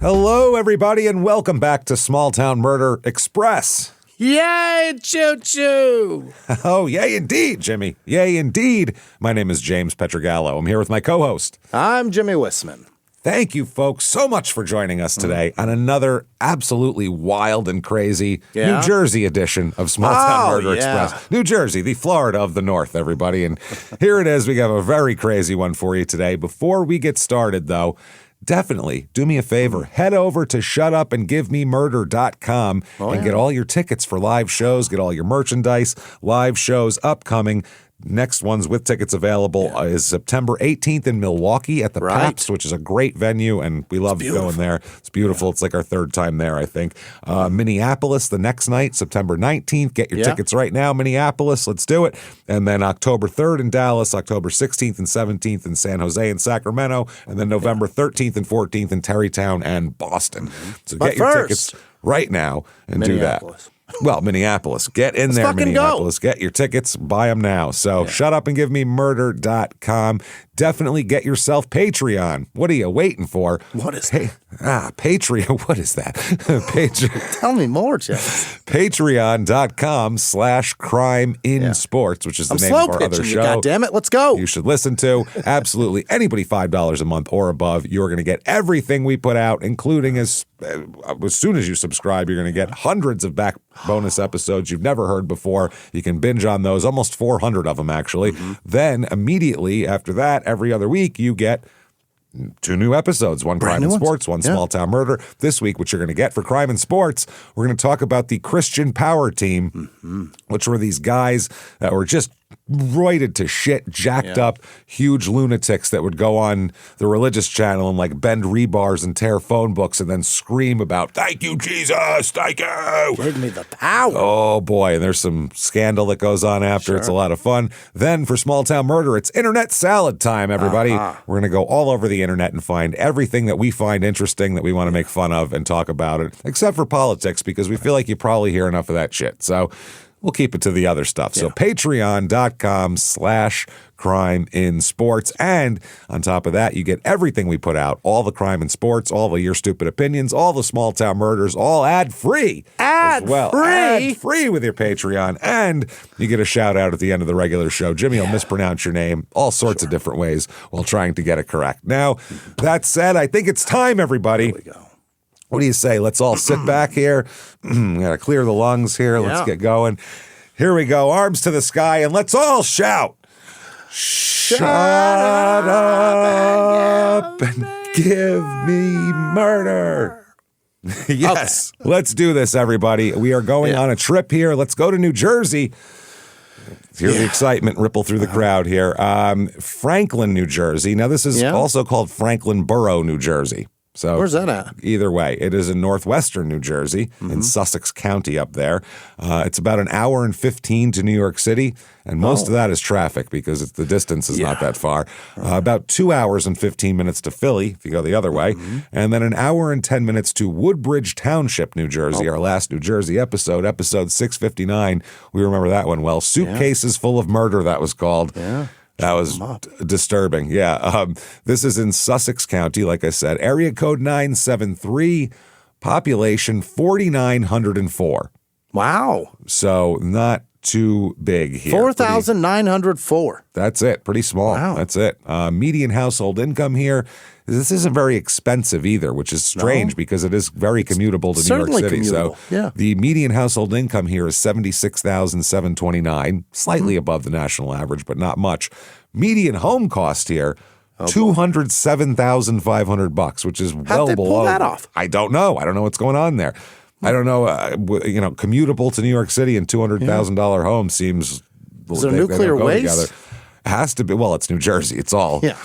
Hello, everybody, and welcome back to Small Town Murder Express. Yay, choo-choo! Oh, yay indeed, Jimmy. Yay indeed. My name is James Petrogallo. I'm here with my co-host. I'm Jimmy Wissman. Thank you, folks, so much for joining us today on another absolutely wild and crazy New Jersey edition of Small Town Murder Express. New Jersey, the Florida of the North, everybody. And here it is. We have a very crazy one for you today. Before we get started, though, definitely do me a favor. Head over to shutupandgivememurder.com and get all your tickets for live shows, get all your merchandise, live shows upcoming. Next ones with tickets available is September 18th in Milwaukee at the Pabst, which is a great venue, and we love going there. It's beautiful. It's like our third time there, I think. Minneapolis the next night, September 19th. Get your tickets right now, Minneapolis. Let's do it. And then October 3rd in Dallas, October 16th and 17th in San Jose and Sacramento, and then November 13th and 14th in Terrytown and Boston. So get your tickets right now and do that. Well, Minneapolis. Get in there, Minneapolis. Get your tickets. Buy them now. So shutupandgivememurder.com. Definitely get yourself Patreon. What are you waiting for? What is that? Patreon. What is that? Tell me more, Jeff. Patreon.com/crimeinsports, which is the name of our other show. God damn it. Let's go. You should listen to. Absolutely. Anybody $5 a month or above, you're going to get everything we put out, including as soon as you subscribe, you're going to get hundreds of back bonus episodes you've never heard before. You can binge on those, almost 400 of them, actually. Then immediately after that, every other week, you get 2 new episodes, one Crime and Sports, one Small Town Murder. This week, what you're going to get for Crime and Sports, we're going to talk about the Christian Power Team, which were these guys that were just roided to shit, jacked up, huge lunatics that would go on the religious channel and like bend rebars and tear phone books and then scream about, "Thank you, Jesus, thank you. Give me the power." Oh boy, and there's some scandal that goes on after. It's a lot of fun. Then for Small Town Murder, it's internet salad time, everybody. We're going to go all over the internet and find everything that we find interesting that we want to make fun of and talk about it, except for politics, because we feel like you probably hear enough of that shit. So we'll keep it to the other stuff. So patreon.com/crimeinsports. And on top of that, you get everything we put out, all the crime and sports, all of your stupid opinions, all the small town murders, all ad-free. Ad-free with your Patreon. And you get a shout out at the end of the regular show. Jimmy will mispronounce your name all sorts of different ways while trying to get it correct. Now, that said, I think it's time, everybody. Here we go. What do you say? Let's all sit back here. We got to clear the lungs here. Let's get going. Here we go. Arms to the sky, and let's all shout. Shut up and give me murder. Yes. Okay. Let's do this, everybody. We are going on a trip here. Let's go to New Jersey. Hear the excitement ripple through the crowd here. Franklin, New Jersey. Now, this is also called Franklin Borough, New Jersey. So where's that at? Either way, it is in northwestern New Jersey, in Sussex County up there. It's about an hour and 15 to New York City, and most of that is traffic because the distance is not that far. About 2 hours and 15 minutes to Philly, if you go the other way, and then an hour and 10 minutes to Woodbridge Township, New Jersey, our last New Jersey episode 659. We remember that one well. Suitcases Full of Murder, that was called. Yeah. That was disturbing. Yeah. This is in Sussex County, like I said. Area code 973, population 4,904. Wow. So not too big here. 4,904. That's it. Pretty small. Wow. That's it. Median household income here. This isn't very expensive either, which is strange because it is very commutable to New York City. Commutable. So the median household income here is $76,729, slightly above the national average, but not much. Median home cost here, $207,500, which is well below. How'd they pull that off? I don't know. I don't know what's going on there. I don't know. Commutable to New York City and $200,000 home seems. Is there nuclear waste? Has to be. Well, it's New Jersey. It's all. Yeah.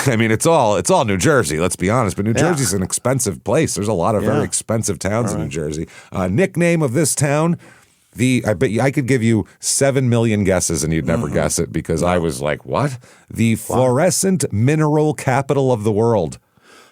I mean, it's all New Jersey. Let's be honest. But New Jersey's an expensive place. There's a lot of very expensive towns in New Jersey. Nickname of this town. I bet you I could give you 7 million guesses and you'd never guess it because I was like, what? The fluorescent mineral capital of the world.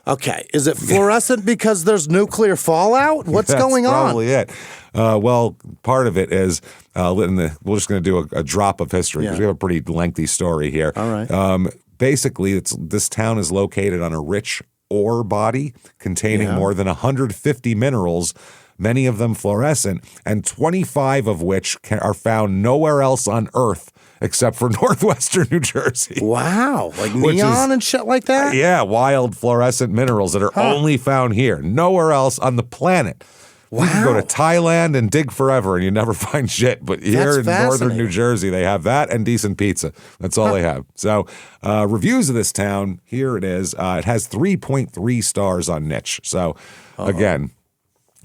Okay. Is it fluorescent because there's nuclear fallout? What's going on? Probably it. Well, part of it is we're just going to do a drop of history because we have a pretty lengthy story here. All right. Basically, this town is located on a rich ore body containing more than 150 minerals, many of them fluorescent, and 25 of which are found nowhere else on Earth except for northwestern New Jersey. Wow. Like neon and shit like that? Yeah, wild fluorescent minerals that are only found here, nowhere else on the planet. Wow. You can go to Thailand and dig forever and you never find shit. But here in northern New Jersey, they have that and decent pizza. That's all they have. So reviews of this town, here it is. It has 3.3 stars on Niche. So again,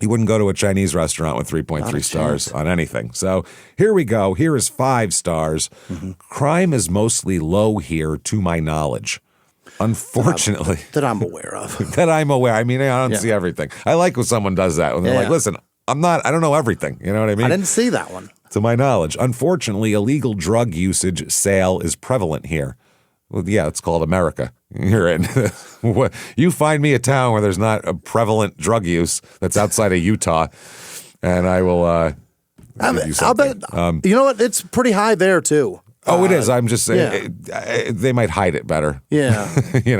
you wouldn't go to a Chinese restaurant with 3.3 stars on anything. So here we go. Here is 5 stars. Crime is mostly low here, to my knowledge. Unfortunately. That I'm aware of. That I'm aware. I mean, I don't see everything. I like when someone does that. When they're like, listen, I don't know everything. You know what I mean? I didn't see that one. To my knowledge. Unfortunately, illegal drug usage sale is prevalent here. Well, yeah, it's called America. You're in. You find me a town where there's not a prevalent drug use that's outside of Utah, and I will give you something. I'll bet, you know what? It's pretty high there, too. Oh, it is. I'm just saying they might hide it better. Yeah.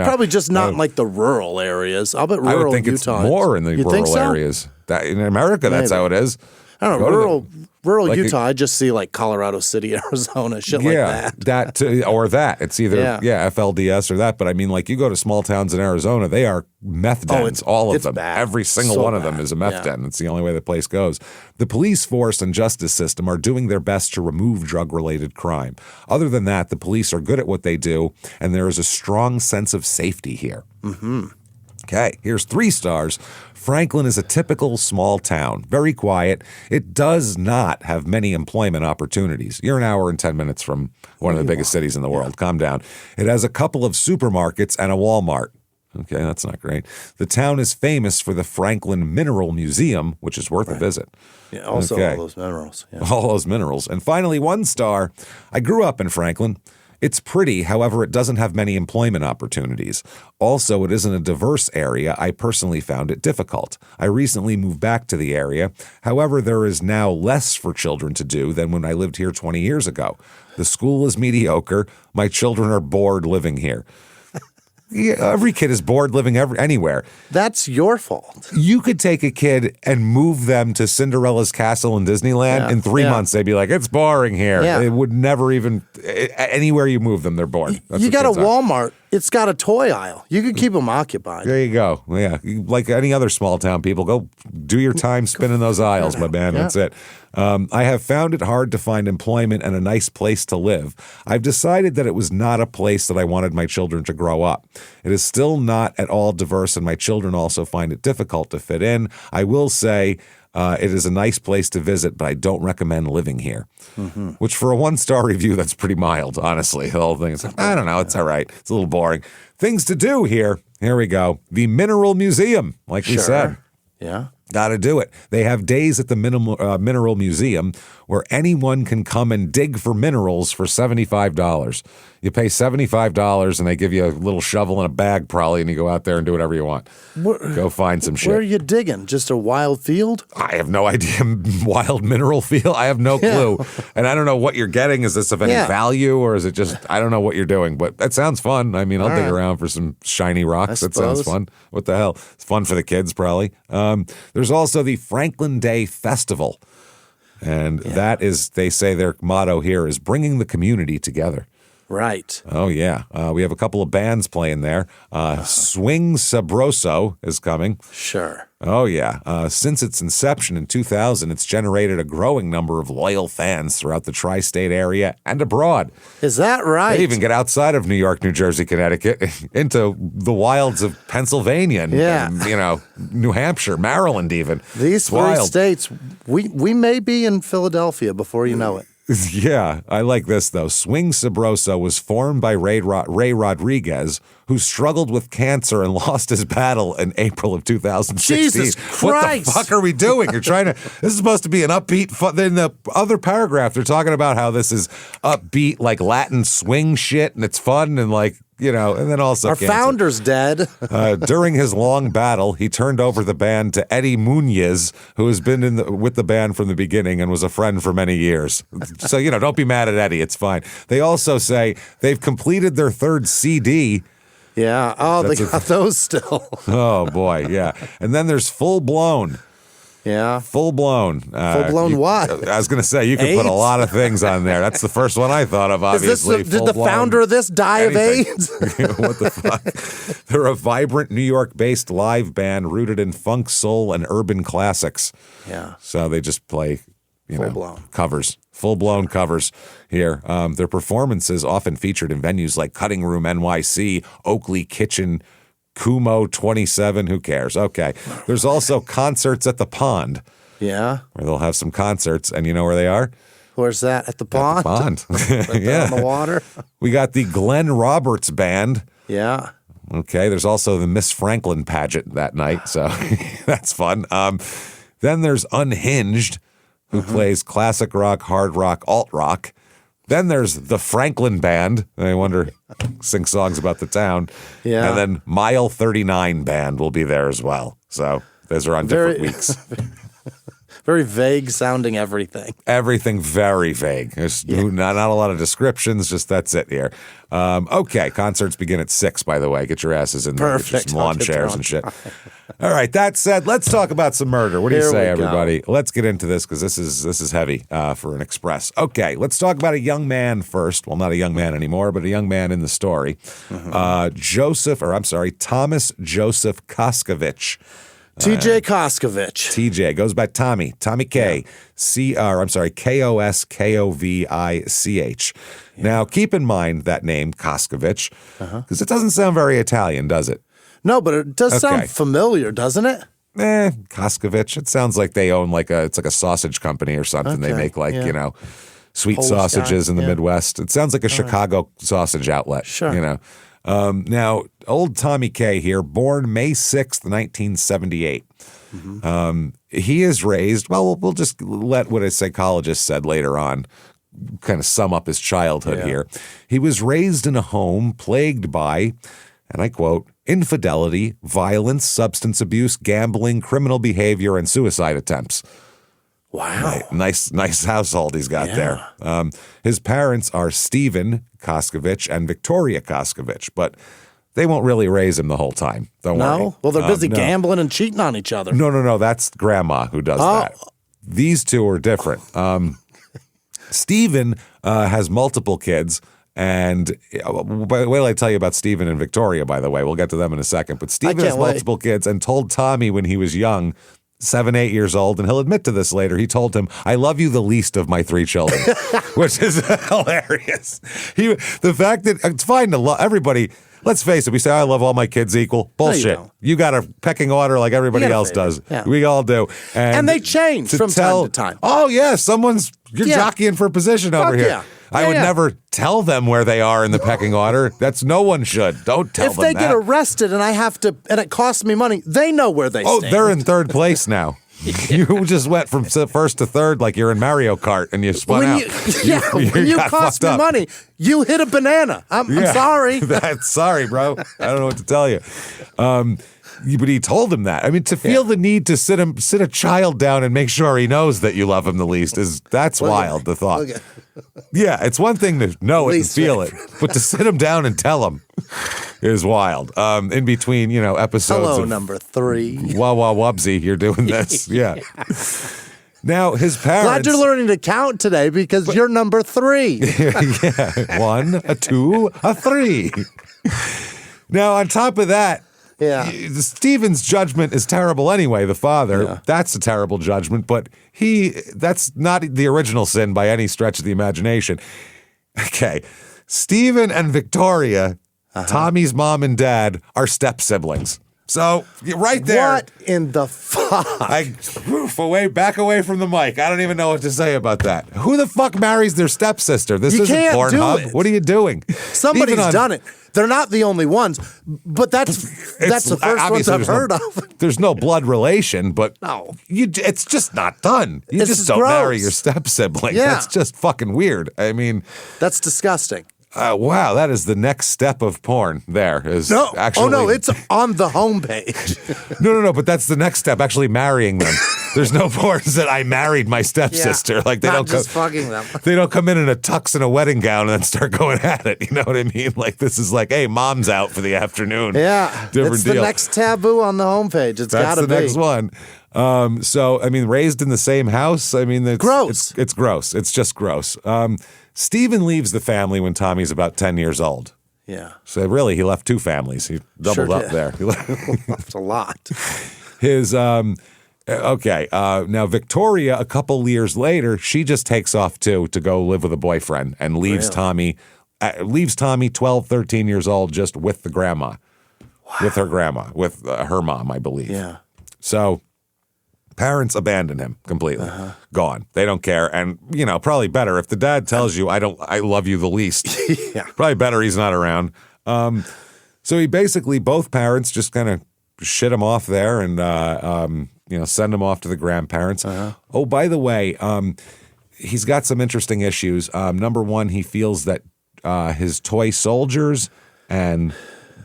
Probably just not in like the rural areas. I'll bet rural Utah. I would think it's more in the rural areas. In America, that's how it is. I don't know. Rural Utah, I just see like Colorado City, Arizona, shit like that. Or that. It's either, FLDS or that. But I mean, like you go to small towns in Arizona, they are meth dens, all of them. Bad. Every single one of them is a meth den. It's the only way the place goes. The police force and justice system are doing their best to remove drug-related crime. Other than that, the police are good at what they do, and there is a strong sense of safety here. Okay, here's 3 stars. Franklin is a typical small town, very quiet. It does not have many employment opportunities. You're an hour and 10 minutes from one of the biggest cities in the world. Calm down. It has a couple of supermarkets and a Walmart. Okay, that's not great. The town is famous for the Franklin Mineral Museum, which is worth a visit. Yeah, also all those minerals. Yeah. All those minerals. And finally, 1 star. I grew up in Franklin. It's pretty, however, it doesn't have many employment opportunities. Also, it isn't a diverse area. I personally found it difficult. I recently moved back to the area. However, there is now less for children to do than when I lived here 20 years ago. The school is mediocre. My children are bored living here. Yeah, every kid is bored living anywhere. That's your fault. You could take a kid and move them to Cinderella's castle in Disneyland. In 3 months, they'd be like, it's boring here. Yeah. It would never even, anywhere you move them, they're bored. You got a Walmart. It's got a toy aisle. You could keep them occupied. There you go. Yeah. Like any other small town people, go do your time spinning those aisles, my man. That's it. I have found it hard to find employment and a nice place to live. I've decided that it was not a place that I wanted my children to grow up. It is still not at all diverse, and my children also find it difficult to fit in. I will say it is a nice place to visit, but I don't recommend living here. Which for a 1-star review, that's pretty mild, honestly. The whole thing is like, I don't know, it's all right. It's a little boring. Things to do here. Here we go. The Mineral Museum, like we said. Yeah. Got to do it. They have days at the Mineral Museum where anyone can come and dig for minerals for $75. You pay $75 and they give you a little shovel and a bag probably, and you go out there and do whatever you want. Go find some shit. Where are you digging? Just a wild field? I have no idea. Wild mineral field? I have no clue. And I don't know what you're getting. Is this of any value, or is it just, I don't know what you're doing, but that sounds fun. I mean, I'll dig around for some shiny rocks. That sounds fun. What the hell? It's fun for the kids probably. There's also the Franklin Day Festival. And that is, they say their motto here is bringing the community together. Right. Oh, yeah. We have a couple of bands playing there. Swing Sabroso is coming. Sure. Oh, yeah. Since its inception in 2000, it's generated a growing number of loyal fans throughout the tri-state area and abroad. Is that right? They even get outside of New York, New Jersey, Connecticut, into the wilds of Pennsylvania and New Hampshire, Maryland even. These 3 states, we may be in Philadelphia before you know it. Yeah, I like this, though. Swing Sabroso was formed by Ray Rodriguez, who struggled with cancer and lost his battle in April of 2016. Jesus Christ! What the fuck are we doing? You're trying to... This is supposed to be an upbeat... In the other paragraph, they're talking about how this is upbeat, like Latin swing shit, and it's fun, and like... and then also our cancer. founder's dead. During his long battle, he turned over the band to Eddie Munoz, who has been with the band from the beginning and was a friend for many years. So, don't be mad at Eddie. It's fine. They also say they've completed their third CD. Yeah. Oh, they got those still. Oh, boy. Yeah. And then there's Full Blown. Yeah. Full blown. What? I was going to say, you can put a lot of things on there. That's the first one I thought of, obviously. Did the founder of this die of AIDS? What the fuck? They're a vibrant New York-based live band rooted in funk, soul, and urban classics. Yeah. So they just play, Full-blown covers. Full-blown covers here. Their performances often featured in venues like Cutting Room NYC, Oakley Kitchen, Kumo 27, who cares? Okay. There's also concerts at the Pond. Yeah. Where they'll have some concerts, and you know where they are? Where's that? At the pond? At the pond. Yeah. On the water? We got the Glenn Roberts Band. Yeah. Okay. There's also the Miss Franklin pageant that night, so that's fun. Then there's Unhinged, who plays classic rock, hard rock, alt rock. Then there's the Franklin Band. I wonder, sing songs about the town. Yeah. And then Mile 39 Band will be there as well. So those are on different weeks. Very vague sounding everything. Everything very vague. There's not a lot of descriptions, just that's it here. Okay, concerts begin at 6, by the way. Get your asses in there. Perfect. Get some lawn chairs and shit. All right, that said, let's talk about some murder. What do you say, everybody? Let's get into this because this is heavy for an express. Okay, let's talk about a young man first. Well, not a young man anymore, but a young man in the story. Thomas Joseph Koskovich. TJ Koskovich. TJ goes by Tommy K. Koskovich. Now, keep in mind that name, Koskovich, because it doesn't sound very Italian, does it? No, but it does sound familiar, doesn't it? Koskovich. It sounds like they own it's like a sausage company or something. They make sweet Polish sausages guy, in the Midwest. It sounds like a Chicago sausage outlet. Sure. Now, old Tommy K here, born May 6th, 1978. He is raised, well, we'll just let what a psychologist said later on kind of sum up his childhood here. He was raised in a home plagued by, and I quote, infidelity, violence, substance abuse, gambling, criminal behavior, and suicide attempts. Wow. Nice household he's got there. His parents are Stephen Koskovich and Victoria Koskovich, but they won't really raise him the whole time. Don't worry. Well, they're busy gambling and cheating on each other. No. That's grandma who does that. These two are different. Stephen has multiple kids. And wait till I tell you about Stephen and Victoria, by the way. We'll get to them in a second. But Stephen has multiple kids and told Tommy when he was young, 7, 8 years old, and he'll admit to this later, he told him, I love you the least of my 3 children, which is hilarious. The fact that it's fine to love everybody. Let's face it, we say, I love all my kids equal. Bullshit. No, you got a pecking order like everybody else does. Yeah. We all do. And they change from time to time. Oh, yeah, you're jockeying for a position over here. Yeah. I would never tell them where they are in the pecking order. No one should. Don't tell them that. If they get arrested and and it costs me money, they know where they stand. Oh, they're in 3rd place now. You just went from 1st to 3rd like you're in Mario Kart and you spun out. When you cost me money, you hit a banana. I'm sorry. Sorry, bro. I don't know what to tell you. But he told him that. I mean, to feel the need to sit a child down and make sure he knows that you love him the least that's wild, the thought. Yeah, it's one thing to know it and feel it, but to sit him down and tell him is wild. In between, episodes Hello, of number 3. Wah Wah Wubsy, you're doing this. Yeah. Now, his parents... Glad you're learning to count today because you're number 3. Yeah, 1, a 2, a 3. Now, on top of that, Stephen's judgment is terrible anyway, the father. That's a terrible judgment, but that's not the original sin by any stretch of the imagination. Okay. Stephen and Victoria, Tommy's mom and dad, are step siblings. So, right there. What in the fuck? Back away from the mic. I don't even know what to say about that. Who the fuck marries their stepsister? This isn't Pornhub. What are you doing? Somebody's done it. They're not the only ones, but that's the first ones I've heard of. There's no blood relation, but it's just not done. You just don't marry your step sibling. Yeah. That's just fucking weird. I mean, that's disgusting. Wow, that is the next step of porn. There is actually. Oh no, it's on the homepage. No, but that's the next step. Actually, marrying them. There's no porns that I married my stepsister. Like they not don't just fucking them. They don't come in a tux and a wedding gown and then start going at it. You know what I mean? Like this is like, hey, mom's out for the afternoon. Yeah, different deal. The next taboo on the homepage. It's got to be. That's the next one. So I mean, raised in the same house. I mean, gross. It's gross. It's just gross. Stephen leaves the family when Tommy's about 10 years old. Yeah. So really, he left two families. He doubled up there. He left a lot. His now Victoria, a couple years later, she just takes off too to go live with a boyfriend and leaves Tommy 12, 13 years old just with the grandma. Wow. With her grandma, with her mom, I believe. Yeah. So parents abandon him completely. Gone. They don't care. And, probably better if the dad tells you, I love you the least. Yeah. Probably better he's not around. So he basically, both parents just kind of shit him off there and, send him off to the grandparents. Oh, by the way, he's got some interesting issues. Number one, he feels that his toy soldiers and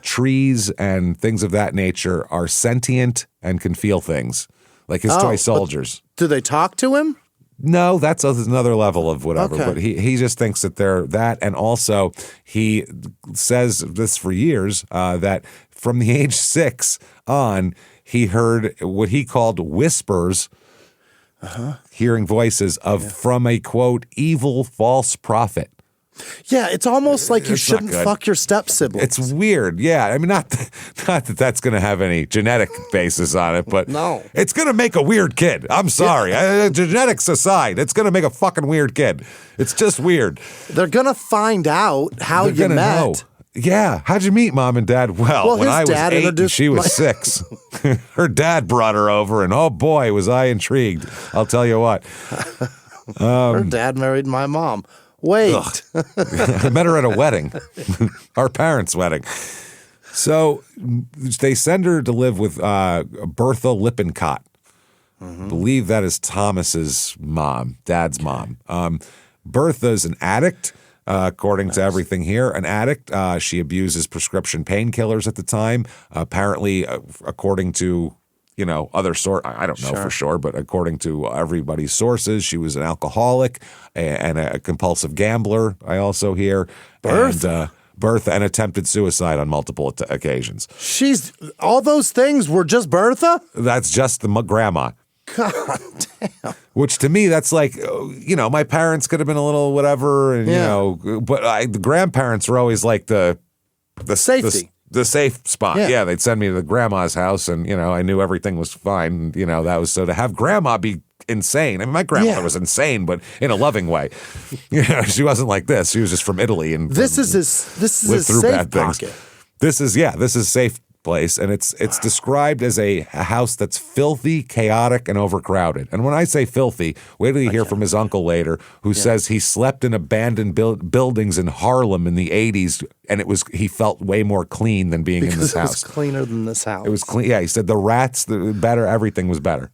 trees and things of that nature are sentient and can feel things. Like his toy soldiers. Do they talk to him? No, that's another level of whatever. Okay. But he just thinks that they're that. And also, he says this for years, that from the age 6 on, he heard what he called whispers, hearing voices from a, quote, evil false prophet. Yeah, it's almost like you shouldn't fuck your step siblings. It's weird. Yeah, I mean, not that that's going to have any genetic basis on it, but no, it's going to make a weird kid. I'm sorry. Genetics aside, it's going to make a fucking weird kid. It's just weird. They're going to find out how you met. Know. Yeah. How'd you meet Mom and Dad? Well when I was 8 and she was 6, her dad brought her over, and oh boy, was I intrigued. I'll tell you what. Her dad married my mom. Wait. I met her at a wedding, our parents' wedding. So they send her to live with Bertha Lippincott. Believe that is Thomas's mom, Dad's mom. Bertha's an addict, according to everything here. An addict. She abuses prescription painkillers at the time. Apparently, according to other I don't know for sure, but according to everybody's sources, she was an alcoholic and a compulsive gambler. I also hear Bertha and attempted suicide on multiple occasions. All those things were just Bertha? That's just the grandma. God damn. Which to me, that's like, my parents could have been a little whatever, and but the grandparents were always like the safety. The safe spot. Yeah, they'd send me to the grandma's house, and I knew everything was fine. That was so to have grandma be insane. I mean, my grandmother was insane, but in a loving way. She wasn't like this. She was just from Italy, and this is his safe pocket. This is safe place, and it's described as a house that's filthy, chaotic, and overcrowded. And when I say filthy, wait till you hear from his uncle later, who says he slept in abandoned buildings in Harlem in the 80s, and he felt way more clean than being in this house. It was cleaner than this house. It was clean. Yeah, he said the rats, the better, everything was better.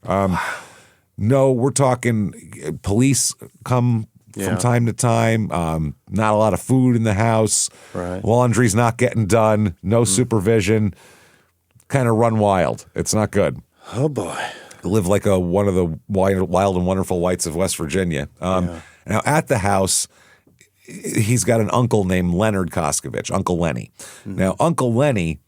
No, we're talking police come from time to time. Not a lot of food in the house. Right. Laundry's not getting done. No supervision. Kind of run wild. It's not good. Oh boy. Live like one of the wild and wonderful whites of West Virginia. Now at the house, he's got an uncle named Leonard Koskovich, Uncle Lenny. Now Uncle Lenny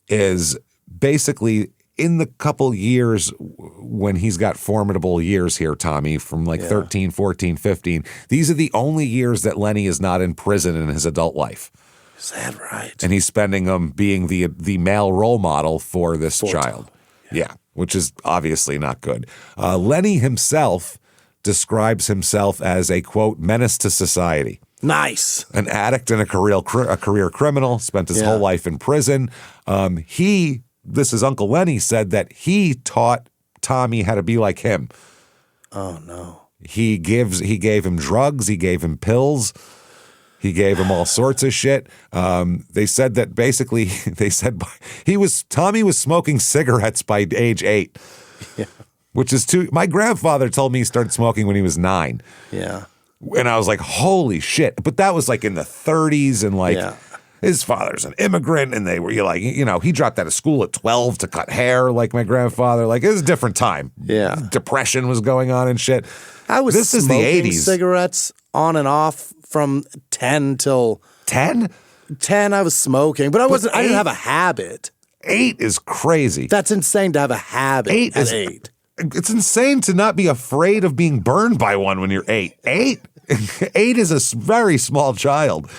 is basically in the couple years when he's got formidable years here, Tommy, from like 13, 14, 15, these are the only years that Lenny is not in prison in his adult life. Is that right? And he's spending them being the male role model for this child. Yeah, which is obviously not good. Lenny himself describes himself as a, quote, menace to society. Nice. An addict and a career criminal, spent his whole life in prison. This is Uncle Lenny, said that he taught Tommy how to be like him. Oh, no. He gave him drugs. He gave him pills. He gave him all sorts of shit. They said that basically, Tommy was smoking cigarettes by age 8. Yeah. Which is my grandfather told me he started smoking when he was 9. Yeah. And I was like, holy shit. But that was like in the 30s and like his father's an immigrant and they were like, he dropped out of school at 12 to cut hair like my grandfather. Like it was a different time. Yeah. Depression was going on and shit. This is the 80s. Cigarettes on and off from 10 till 10? 10 I was smoking, but I didn't have a habit. 8 is crazy. That's insane to have a habit 8. It's insane to not be afraid of being burned by one when you're 8. 8 is a very small child.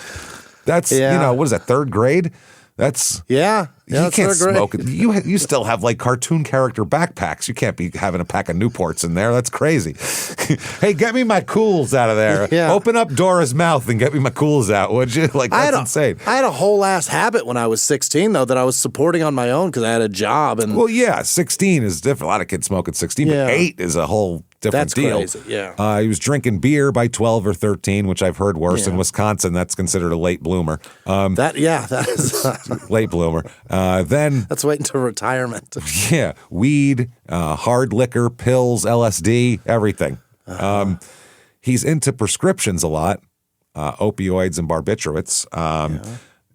That's, what is that, 3rd grade? That's you can't smoke it. You still have like cartoon character backpacks. You can't be having a pack of Newports in there. That's crazy. Hey, get me my cools out of there. Yeah. Open up Dora's mouth and get me my cools out, would you? Like that's insane. I had a whole ass habit when I was 16 though that I was supporting on my own because I had a job and. Well, yeah, 16 is different. A lot of kids smoke at 16, but 8 is a whole different deal. That's crazy. Yeah. He was drinking beer by 12 or 13, which I've heard worse in Wisconsin. That's considered a late bloomer. That is late bloomer. Then that's waiting to retirement. Yeah, weed, hard liquor, pills, LSD, everything. He's into prescriptions a lot, opioids and barbiturates.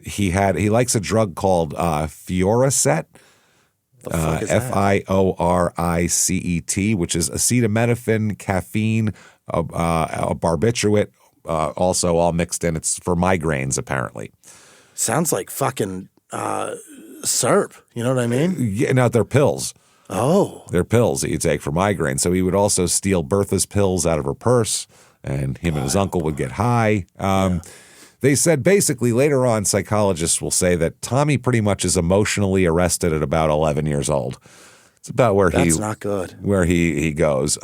He likes a drug called Fioricet. Fioricet, which is acetaminophen, caffeine, a barbiturate, also all mixed in. It's for migraines, apparently. Sounds like fucking syrup. You know what I mean? Yeah, no, they're pills. Oh. They're pills that you take for migraine. So he would also steal Bertha's pills out of her purse, and him and his uncle would get high. They said basically later on, psychologists will say that Tommy pretty much is emotionally arrested at about 11 years old. It's about where That's not good. Where he goes.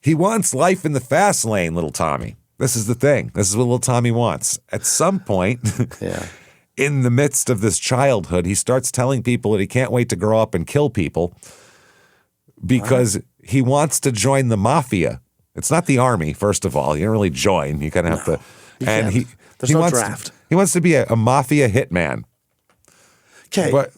He wants life in the fast lane, little Tommy. This is the thing. This is what little Tommy wants. At some point, in the midst of this childhood, he starts telling people that he can't wait to grow up and kill people because he wants to join the mafia. It's not the army, first of all. You don't really join. You kind of have to. And there's no draft. He wants to be a mafia hitman. Okay, but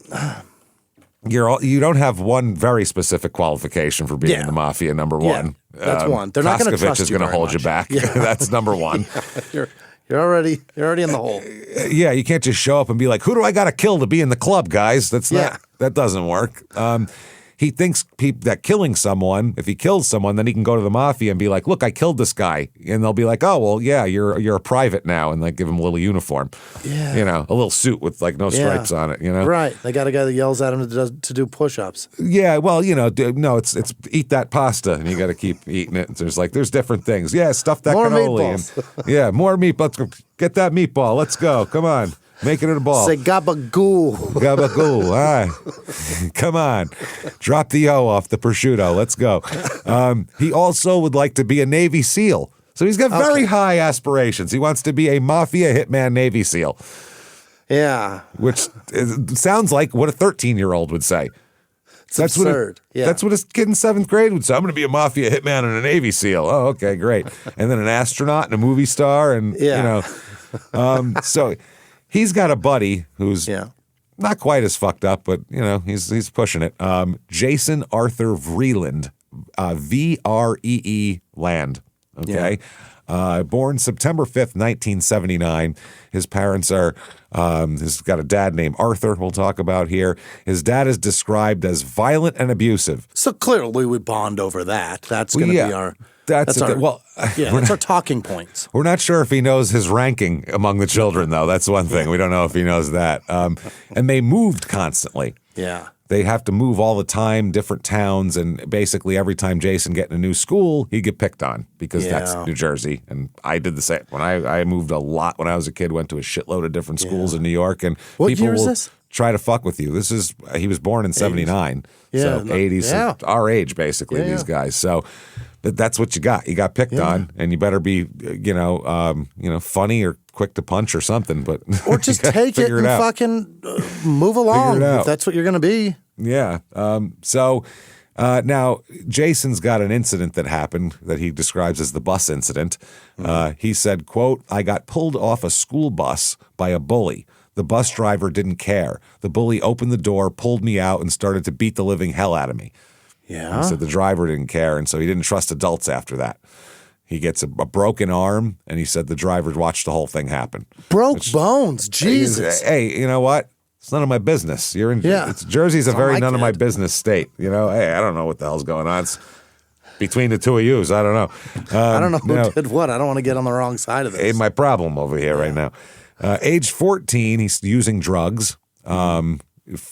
you don't have one very specific qualification for being in the mafia. Number one, that's one. They're not going to trust you. Is going to hold you back. That's number one. You're already in the hole. Yeah, you can't just show up and be like, "Who do I got to kill to be in the club, guys?" That doesn't work. He thinks that killing someone, if he kills someone, then he can go to the mafia and be like, "Look, I killed this guy," and they'll be like, "Oh, well, yeah, you're a private now," and like give him a little uniform, a little suit with like no stripes on it, Right? They got a guy that yells at him to do push-ups. Yeah, well, no, it's eat that pasta, and you got to keep eating it. There's different things. Yeah, stuff that more cannoli. Meatballs. More meatballs. Let's get that meatball. Let's go. Come on. Make it in a ball. Say gabagoo. Gabagoo. All right. Come on. Drop the O off the prosciutto. Let's go. He also would like to be a Navy SEAL. So he's got very high aspirations. He wants to be a mafia hitman Navy SEAL. Yeah. Which sounds like what a 13-year-old would say. That's absurd. That's what a kid in 7th grade would say. I'm going to be a mafia hitman and a Navy SEAL. Oh, okay, great. And then an astronaut and a movie star and, so he's got a buddy who's not quite as fucked up, but, he's pushing it. Jason Arthur Vreeland, V-R-E-E Land, okay? Born September 5th, 1979. His parents are, he's got a dad named Arthur, we'll talk about here. His dad is described as violent and abusive. So clearly we bond over that. That's going to be our... That's our talking points. We're not sure if he knows his ranking among the children, though. That's one thing. We don't know if he knows that. And they moved constantly. Yeah. They have to move all the time, different towns, and basically every time Jason get in a new school, he'd get picked on because that's New Jersey. And I did the same. When I moved a lot when I was a kid, went to a shitload of different schools in New York. And what people year is this? Try to fuck with you. He was born in 79. So 80s, our age, basically, these guys. So... But that's what you got. You got picked on, and you better be, funny or quick to punch or something. But or just take it and fucking move along if that's what you're going to be. Yeah. So now Jason's got an incident that happened that he describes as the bus incident. He said, "Quote: I got pulled off a school bus by a bully. The bus driver didn't care. The bully opened the door, pulled me out, and started to beat the living hell out of me." Yeah. He said the driver didn't care, and so he didn't trust adults after that. He gets a broken arm, and he said the driver watched the whole thing happen. Broke bones, Jesus. Hey, you know what? It's none of my business. You're in. Yeah. Jersey's a very none of my kid. business state. Hey, I don't know what the hell's going on. It's between the two of yous. I don't know. I don't know who did what. I don't want to get on the wrong side of this. Ain't my problem over here right now. Age 14, he's using drugs.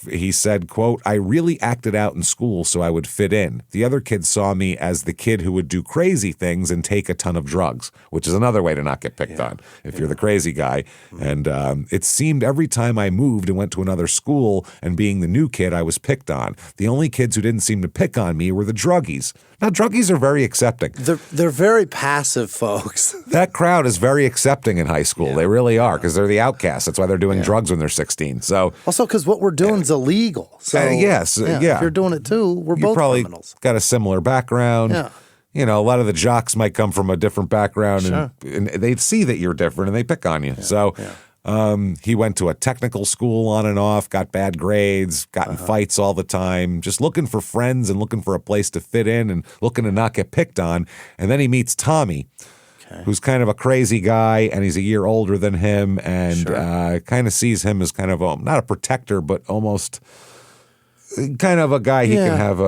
He said, quote, I really acted out in school so I would fit in. The other kids saw me as the kid who would do crazy things and take a ton of drugs, which is another way to not get picked on if you're the crazy guy. And it seemed every time I moved and went to another school and being the new kid, I was picked on. The only kids who didn't seem to pick on me were the druggies. Now, druggies are very accepting. They're very passive folks. That crowd is very accepting in high school. They really are, because they're the outcasts. That's why they're doing drugs when they're 16. So also, because what we're doing is illegal. So yes, if you're doing it too, we're both probably criminals. Got a similar background. Yeah. You know, a lot of the jocks might come from a different background, Sure. and they see that you're different, and they pick on you. So he went to a technical school on and off, got bad grades, got in fights all the time, just looking for friends and looking for a place to fit in and looking to not get picked on. And then he meets Tommy, who's kind of a crazy guy, and he's a year older than him, and kind of sees him as kind of not a protector, but almost kind of a guy he can have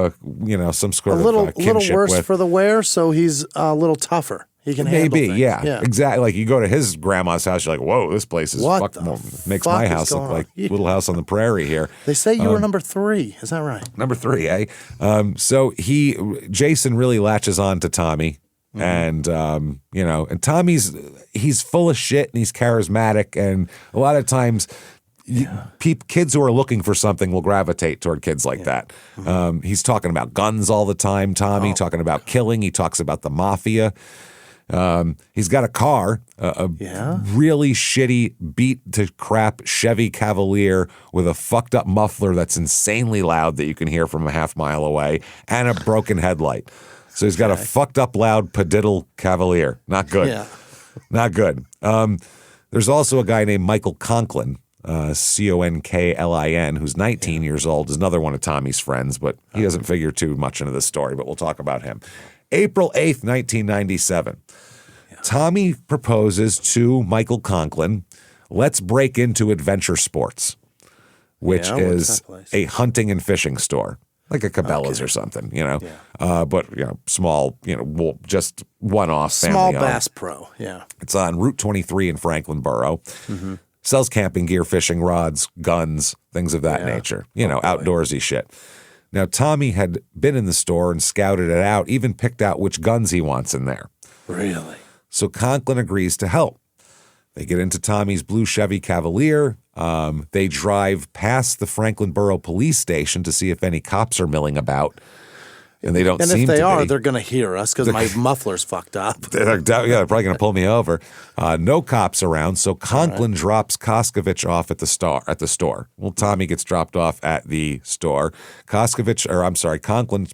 some sort of kinship little worse with. for the wear, so he's a little tougher. He can handle Maybe, things. yeah, exactly. Like you go to his grandma's house, you're like, "Whoa, this place is makes my house look like Little House on the Prairie here." They say you were number 3. Is that right? Number 3, eh? So Jason really latches on to Tommy, and and Tommy's he's full of shit and he's charismatic, and a lot of times. Kids who are looking for something will gravitate toward kids like that. He's talking about guns all the time, Tommy, talking about killing. He talks about the mafia. He's got a car, a really shitty, beat to crap Chevy Cavalier with a fucked up muffler that's insanely loud that you can hear from a half mile away, and a broken headlight. So he's got a fucked up loud padiddle Cavalier. Not good. Yeah. Not good. There's also a guy named Michael Conklin. Conklin, who's 19 years old, is another one of Tommy's friends, but he doesn't figure too much into this story, but we'll talk about him. April 8th, 1997. Tommy proposes to Michael Conklin, let's break into Adventure Sports, which is a hunting and fishing store, like a Cabela's or something, but, small, just one-off family Small owned. Bass Pro, It's on Route 23 in Franklin Borough. Sells camping gear, fishing rods, guns, things of that nature. Outdoorsy shit. Now, Tommy had been in the store and scouted it out, even picked out which guns he wants in there. Really? So Conklin agrees to help. They get into Tommy's blue Chevy Cavalier. They drive past the Franklin Borough Police Station to see if any cops are milling about. And they don't seem to be. And if they are, they're going to hear us because my muffler's fucked up. They're probably going to pull me over. No cops around, so Conklin drops Koskovich off at the store. Well, Tommy gets dropped off at the store. Conklin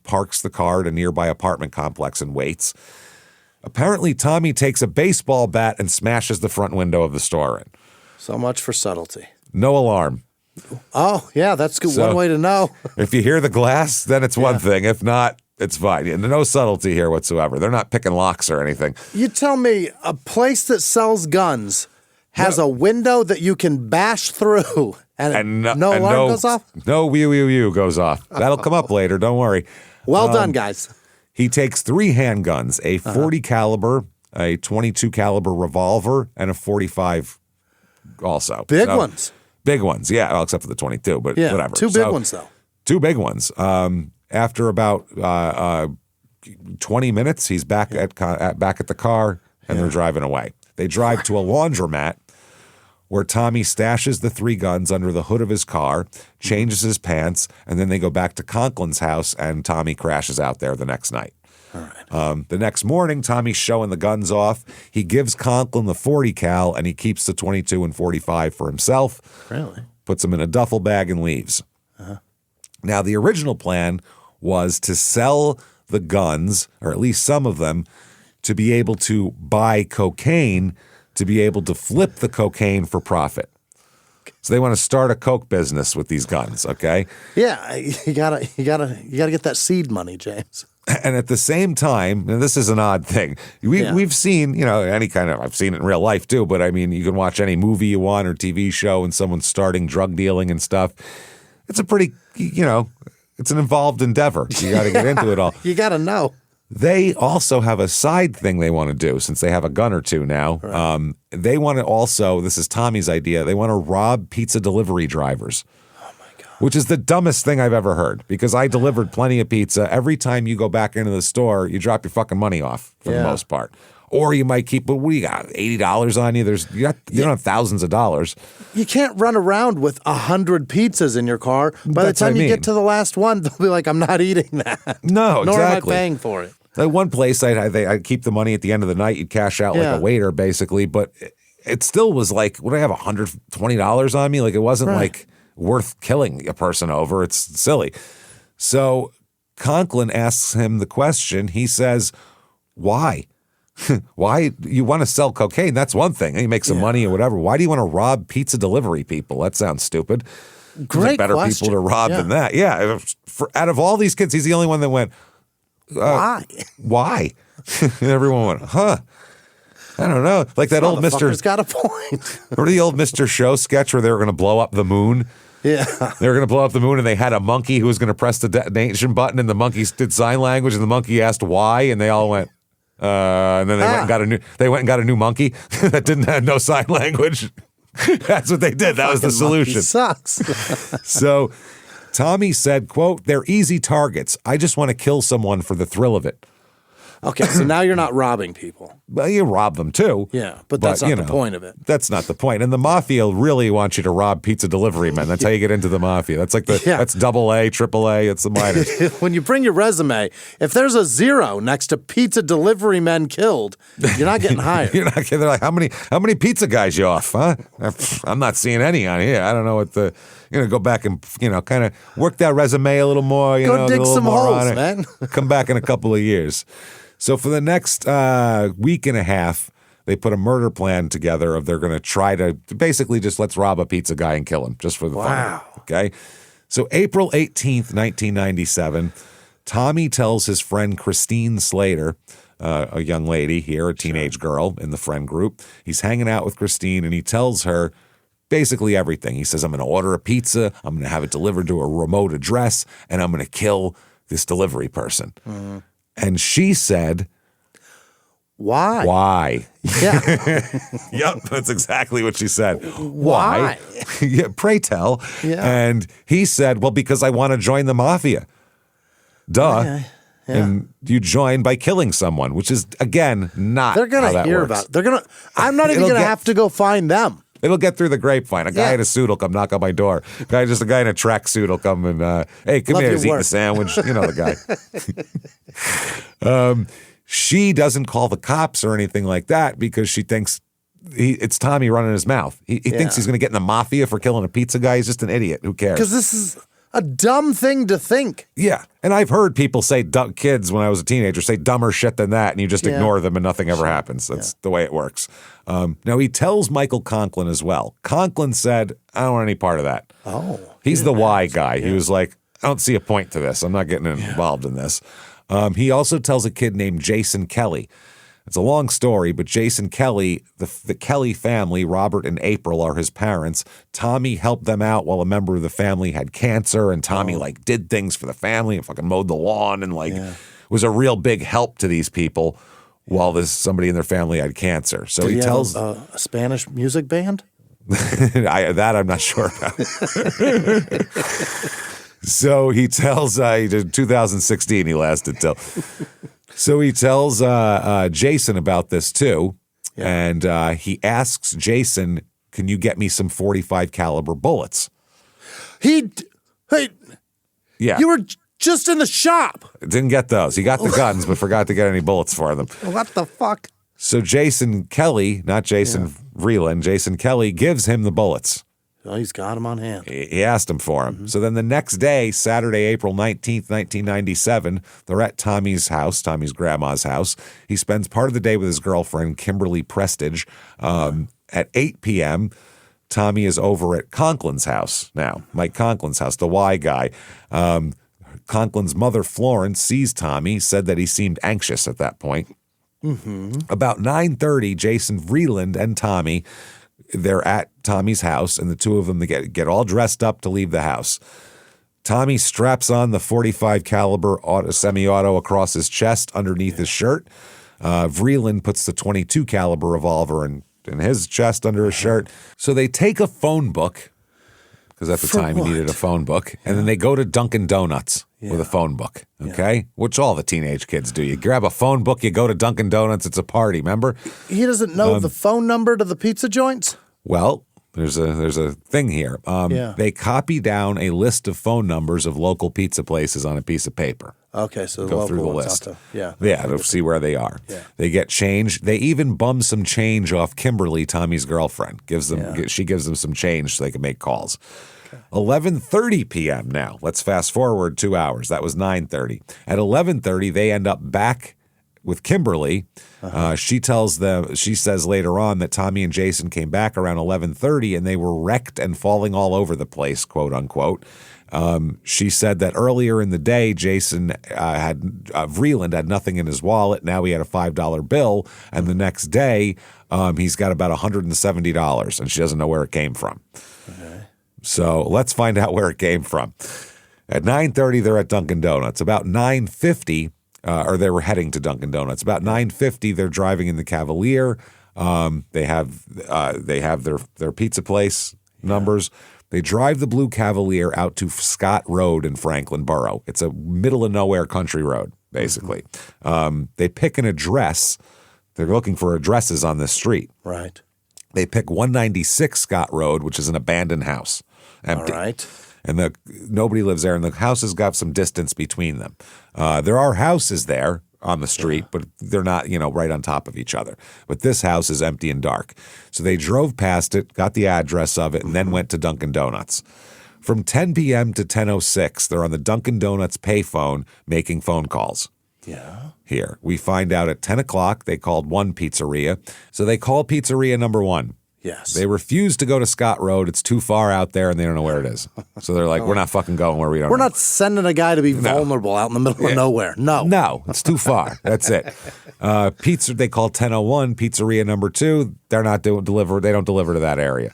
parks the car at a nearby apartment complex and waits. Apparently, Tommy takes a baseball bat and smashes the front window of the store in. So much for subtlety. No alarm. Oh, yeah, that's good. So, one way to know. If you hear the glass, then it's one thing. If not, it's fine. No subtlety here whatsoever. They're not picking locks or anything. You tell me, a place that sells guns has a window that you can bash through and no alarm goes off? No wee goes off. That'll come up later. Don't worry. Well done, guys. He takes 3 handguns, a 40 caliber, a 22 caliber revolver, and a 45 also. Big ones. Big ones, yeah. Well, except for the 22, but whatever. 2 big ones, though. 2 big ones. After about 20 minutes, he's back at the car, and they're driving away. They drive to a laundromat where Tommy stashes the 3 guns under the hood of his car, changes his pants, and then they go back to Conklin's house, and Tommy crashes out there the next night. All right. The next morning, Tommy's showing the guns off. He gives Conklin the 40 cal, and he keeps the 22 and 45 for himself. Really? Puts them in a duffel bag and leaves. Now, the original plan was to sell the guns, or at least some of them, to be able to buy cocaine, to be able to flip the cocaine for profit. So they want to start a coke business with these guns, okay? Yeah, you gotta get that seed money, James. And at the same time, and this is an odd thing, we've seen, you know, any kind of, I've seen it in real life too, but I mean, you can watch any movie you want or TV show and someone's starting drug dealing and stuff. It's a pretty, you know, it's an involved endeavor. You got to get into it all. You got to know. They also have a side thing they want to do since they have a gun or two now. Right. They want to also, this is Tommy's idea, they want to rob pizza delivery drivers. Oh my God. Which is the dumbest thing I've ever heard because I delivered plenty of pizza. Every time you go back into the store, you drop your fucking money off for the most part. Or you might keep, but what do you got, $80 on you? You don't have thousands of dollars. You can't run around with 100 pizzas in your car. By the time you get to the last one, they'll be like, I'm not eating that. No, exactly. Nor am I paying for it. At one place, I'd keep the money at the end of the night. You'd cash out like a waiter, basically. But it still was like, would I have $120 on me? Like, it wasn't like worth killing a person over. It's silly. So Conklin asks him the question. He says, why? Why you want to sell cocaine? That's one thing. You make some money or whatever. Why do you want to rob pizza delivery people? That sounds stupid. Great better question. people to rob than that. Yeah. Out of all these kids, he's the only one that went, why? Why? And everyone went, huh? I don't know. Like that old Mr. Mr. got a point. Remember the old Mr. Show sketch where they were going to blow up the moon? Yeah. They were going to blow up the moon and they had a monkey who was going to press the detonation button and the monkey did sign language and the monkey asked why and they all went, and then they went and got a new monkey that didn't have no sign language. That's what they did. That was the solution. Sucks. So Tommy said, quote, "They're easy targets. I just want to kill someone for the thrill of it." Okay, so now you're not robbing people. Well, you rob them too. Yeah, but that's not the point of it. That's not the point. And the mafia really wants you to rob pizza delivery men. That's how you get into the mafia. That's like that's AA, AAA. It's the minors. When you bring your resume, if there's a 0 next to pizza delivery men killed, you're not getting hired. You're not getting. They're like, how many pizza guys you off? Huh? I'm not seeing any on here. I don't know what the. You're gonna go back and kind of work that resume a little more. Go dig some holes, man. Come back in a couple of years. So for the next week and a half, they put a murder plan together of they're going to try to basically just let's rob a pizza guy and kill him just for the fun of it. Okay. So April 18th, 1997, Tommy tells his friend Christine Slater, a young lady here, a teenage girl in the friend group. He's hanging out with Christine and he tells her basically everything. He says, I'm going to order a pizza. I'm going to have it delivered to a remote address and I'm going to kill this delivery person. Mm-hmm. And she said, why? Why? Yeah. Yep, that's exactly what she said. Why? Yeah, pray tell. Yeah. And he said, well, because I want to join the mafia. Duh. Okay. Yeah. And you join by killing someone, which is, again, not They're going to hear works. about it. I'm not even going to have to go find them. It'll get through the grapevine. A guy in a suit will come knock on my door. A guy in a tracksuit will come and, hey, come here, he's eating a sandwich. You know the guy. She doesn't call the cops or anything like that because she thinks it's Tommy running his mouth. He thinks he's going to get in the mafia for killing a pizza guy. He's just an idiot. Who cares? Because this is a dumb thing to think. Yeah. And I've heard people say, kids when I was a teenager, say dumber shit than that, and you just ignore them and nothing ever happens. That's the way it works. Now, he tells Michael Conklin as well. Conklin said, I don't want any part of that. Oh. He's the why guy. Yeah. He was like, I don't see a point to this. I'm not getting involved in this. He also tells a kid named Jason Kelly. It's a long story, but Jason Kelly, the Kelly family, Robert and April are his parents. Tommy helped them out while a member of the family had cancer, and Tommy did things for the family and fucking mowed the lawn and was a real big help to these people while somebody in their family had cancer. So Did he tells a Spanish music band. That I'm not sure about. So he tells 2016 he lasted till. So he tells Jason about this too, and he asks Jason, "Can you get me some .45 caliber bullets?" You were just in the shop. Didn't get those. He got the guns, but forgot to get any bullets for them. What the fuck? So Jason Kelly, not Jason Vreeland, Jason Kelly gives him the bullets. Oh, he's got him on hand. He asked him for him. Mm-hmm. So then the next day, Saturday, April 19th, 1997, they're at Tommy's house, Tommy's grandma's house. He spends part of the day with his girlfriend, Kimberly Prestige. At 8 p.m., Tommy is over at Conklin's house now, Mike Conklin's house, the Y guy. Conklin's mother, Florence, sees Tommy, said that he seemed anxious at that point. About 9:30, Jason Vreeland and Tommy, they're at Tommy's house, and the two of them get all dressed up to leave the house. Tommy straps on the .45 caliber semi-auto across his chest underneath his shirt. Vreeland puts the .22 caliber revolver in his chest under his shirt. So they take a phone book, because at the time he needed a phone book, and then they go to Dunkin' Donuts with a phone book, okay? Which all the teenage kids do. You grab a phone book, you go to Dunkin' Donuts, it's a party, remember? He doesn't know the phone number to the pizza joints? Well, there's a thing here. They copy down a list of phone numbers of local pizza places on a piece of paper. Okay, so the Go local through the ones list. have to, They'll see where they are. Yeah. They get change. They even bum some change off Kimberly, Tommy's girlfriend. She gives them some change so they can make calls. 11:30 p.m. now. Let's fast forward 2 hours. That was 9:30. At 11:30, they end up back with Kimberly. She says later on that Tommy and Jason came back around 11:30 and they were wrecked and falling all over the place, quote unquote. She said that earlier in the day, Jason Vreeland had nothing in his wallet. Now he had a $5 bill. And the next day, he's got about $170 and she doesn't know where it came from. Okay. So let's find out where it came from. At 9:30, they're at Dunkin' Donuts. About 9:50, or they were heading to Dunkin' Donuts. About 9:50, they're driving in the Cavalier. They have their pizza place numbers. They drive the blue Cavalier out to Scott Road in Franklin Borough. It's a middle of nowhere country road, basically. They pick an address. They're looking for addresses on this street. Right. They pick 196 Scott Road, which is an abandoned house. Empty. All right. And nobody lives there, and the house has got some distance between them. There are houses there on the street, but they're not, right on top of each other. But this house is empty and dark. So they drove past it, got the address of it, and then went to Dunkin' Donuts. From 10 p.m. to 10:06, they're on the Dunkin' Donuts payphone making phone calls. Yeah. Here. We find out at 10 o'clock they called one pizzeria. So they call pizzeria number 1. Yes. They refuse to go to Scott Road. It's too far out there, and they don't know where it is. So they're like, we're not fucking going where we don't know. We're not sending a guy to be vulnerable out in the middle of nowhere. No. No, it's too far. That's it. They call 10:01, pizzeria number 2. They're not doing deliver. They don't deliver to that area.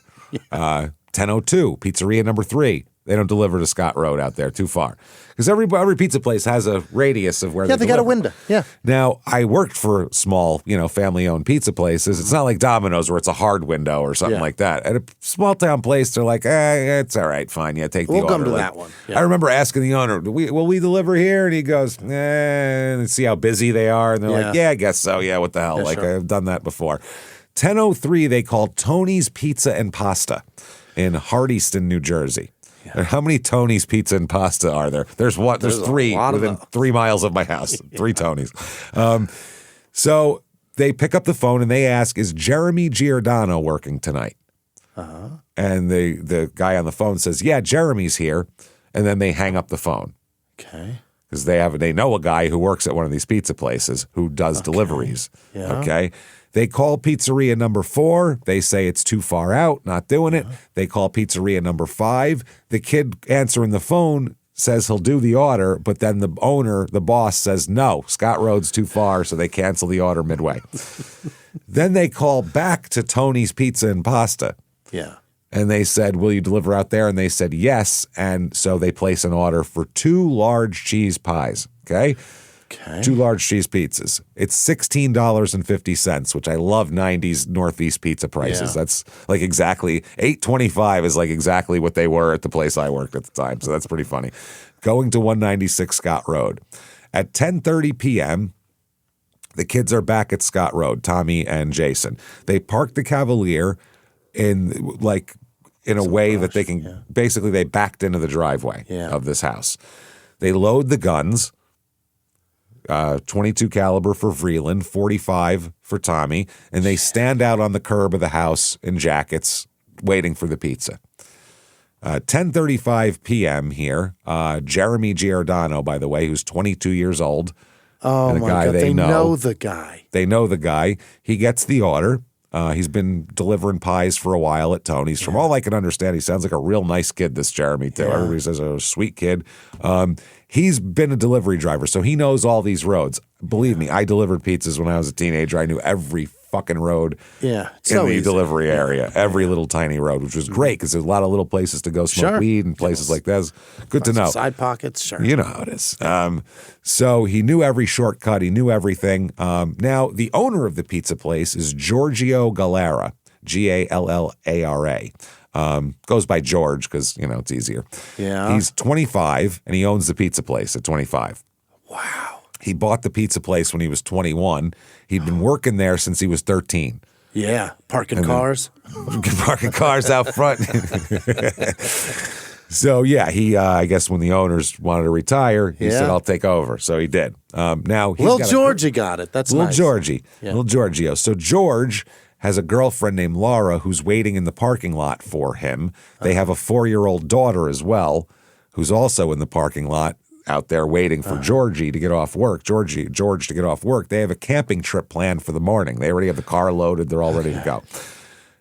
10:02, pizzeria number 3. They don't deliver to Scott Road out there, too far. Because every pizza place has a radius of where they got a window. Yeah. Now, I worked for small, family-owned pizza places. It's not like Domino's where it's a hard window or something like that. At a small-town place, they're like, it's all right, fine. Yeah, take the order. We'll come to that one. Yeah. I remember asking the owner, will we deliver here? And he goes, and see how busy they are. And they're like, I guess so. Yeah, what the hell? Yeah, sure. I've done that before. 10:03, they called Tony's Pizza and Pasta in Hardyston, New Jersey. Yeah. How many Tony's Pizza and Pasta are there? There's 3 within 3 miles of my house. 3 Tony's. So they pick up the phone and they ask, is Jeremy Giordano working tonight? And the guy on the phone says, yeah, Jeremy's here. And then they hang up the phone. Okay. Because they know a guy who works at one of these pizza places who does deliveries. Yeah. Okay. They call pizzeria number 4. They say it's too far out, not doing it. They call pizzeria number 5. The kid answering the phone says he'll do the order, but then the owner, the boss, says no, Scott Road's too far, so they cancel the order midway. Then they call back to Tony's Pizza and Pasta. Yeah. And they said, will you deliver out there? And they said yes. And so they place an order for 2 large cheese pies, okay? 2 large cheese pizzas. It's $16.50, which I love 90s Northeast pizza prices. Yeah. That's like exactly $8.25 is like exactly what they were at the place I worked at the time. So that's pretty funny. Going to 196 Scott Road. At 10:30 p.m., the kids are back at Scott Road, Tommy and Jason. They park the Cavalier in a way that they can basically they backed into the driveway of this house. They load the guns. 22 caliber for Vreeland, 45 for Tommy, and they stand out on the curb of the house in jackets waiting for the pizza. 10:35 p.m. here, Jeremy Giordano, by the way, who's 22 years old. Oh, my God. They know the guy. They know the guy. He gets the order. He's been delivering pies for a while at Tony's. From all I can understand, he sounds like a real nice kid, this Jeremy, too. Yeah. Everybody says, oh, sweet kid. He's been a delivery driver, so he knows all these roads. Believe me, I delivered pizzas when I was a teenager. I knew every fucking road in the delivery area, every little tiny road, which was great because there's a lot of little places to go smoke weed and places like that. It's good to know. Side pockets, sure. You know how it is. So he knew every shortcut. He knew everything. Now, the owner of the pizza place is Giorgio Gallara, Gallara. Goes by George because, it's easier. Yeah. He's 25, and he owns the pizza place at 25. Wow. He bought the pizza place when he was 21. He'd been working there since he was 13. Yeah, parking cars. Parking cars out front. So, yeah, he, I guess when the owners wanted to retire, he said, I'll take over. So he did. Now, Little Georgie got it. That's Little nice. Georgie. Yeah. Little Giorgio. So George has a girlfriend named Laura who's waiting in the parking lot for him. They have a 4-year-old daughter as well, who's also in the parking lot out there waiting for Georgie to get off work. George to get off work. They have a camping trip planned for the morning. They already have the car loaded. They're all ready to go.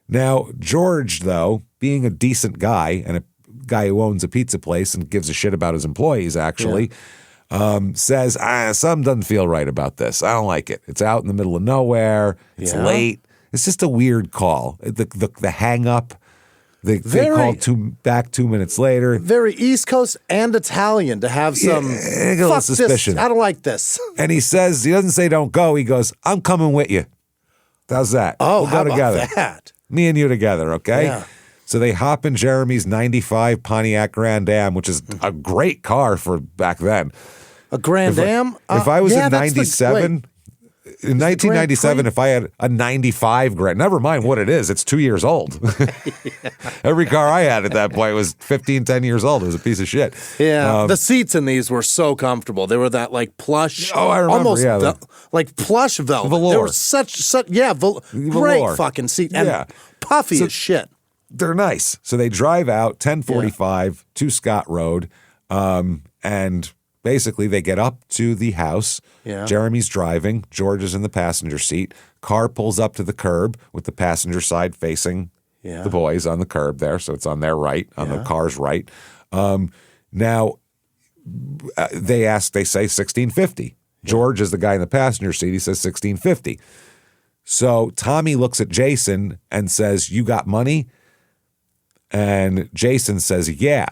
Now, George, though, being a decent guy and a guy who owns a pizza place and gives a shit about his employees, actually, says, something doesn't feel right about this. I don't like it. It's out in the middle of nowhere. It's late. It's just a weird call. The hang up. They called back 2 minutes later. Very East Coast and Italian to have some suspicion. I don't like this. And he doesn't say don't go. He goes, I'm coming with you. How's that? Oh, we'll how go together. about that? Me and you together, okay? Yeah. So they hop in Jeremy's 95 Pontiac Grand Am, which is a great car for back then. A Grand Am? If I was in 97... In 1997, if I had a 95 Grand, never mind what it is, it's 2 years old. Every car I had at that point was 10 years old. It was a piece of shit. Yeah, the seats in these were so comfortable. They were that like plush. Oh, I remember. Almost like plush velvet. Velour. They were such great fucking seat and puffy as shit. They're nice. So they drive out 1045 to Scott Road, and basically they get up to the house. Yeah. Jeremy's driving. George is in the passenger seat. Car pulls up to the curb with the passenger side facing the boys on the curb there. So it's on their right, on the car's right. Now, they say 1650. George is the guy in the passenger seat. He says 1650. So Tommy looks at Jason and says, you got money? And Jason says, yeah.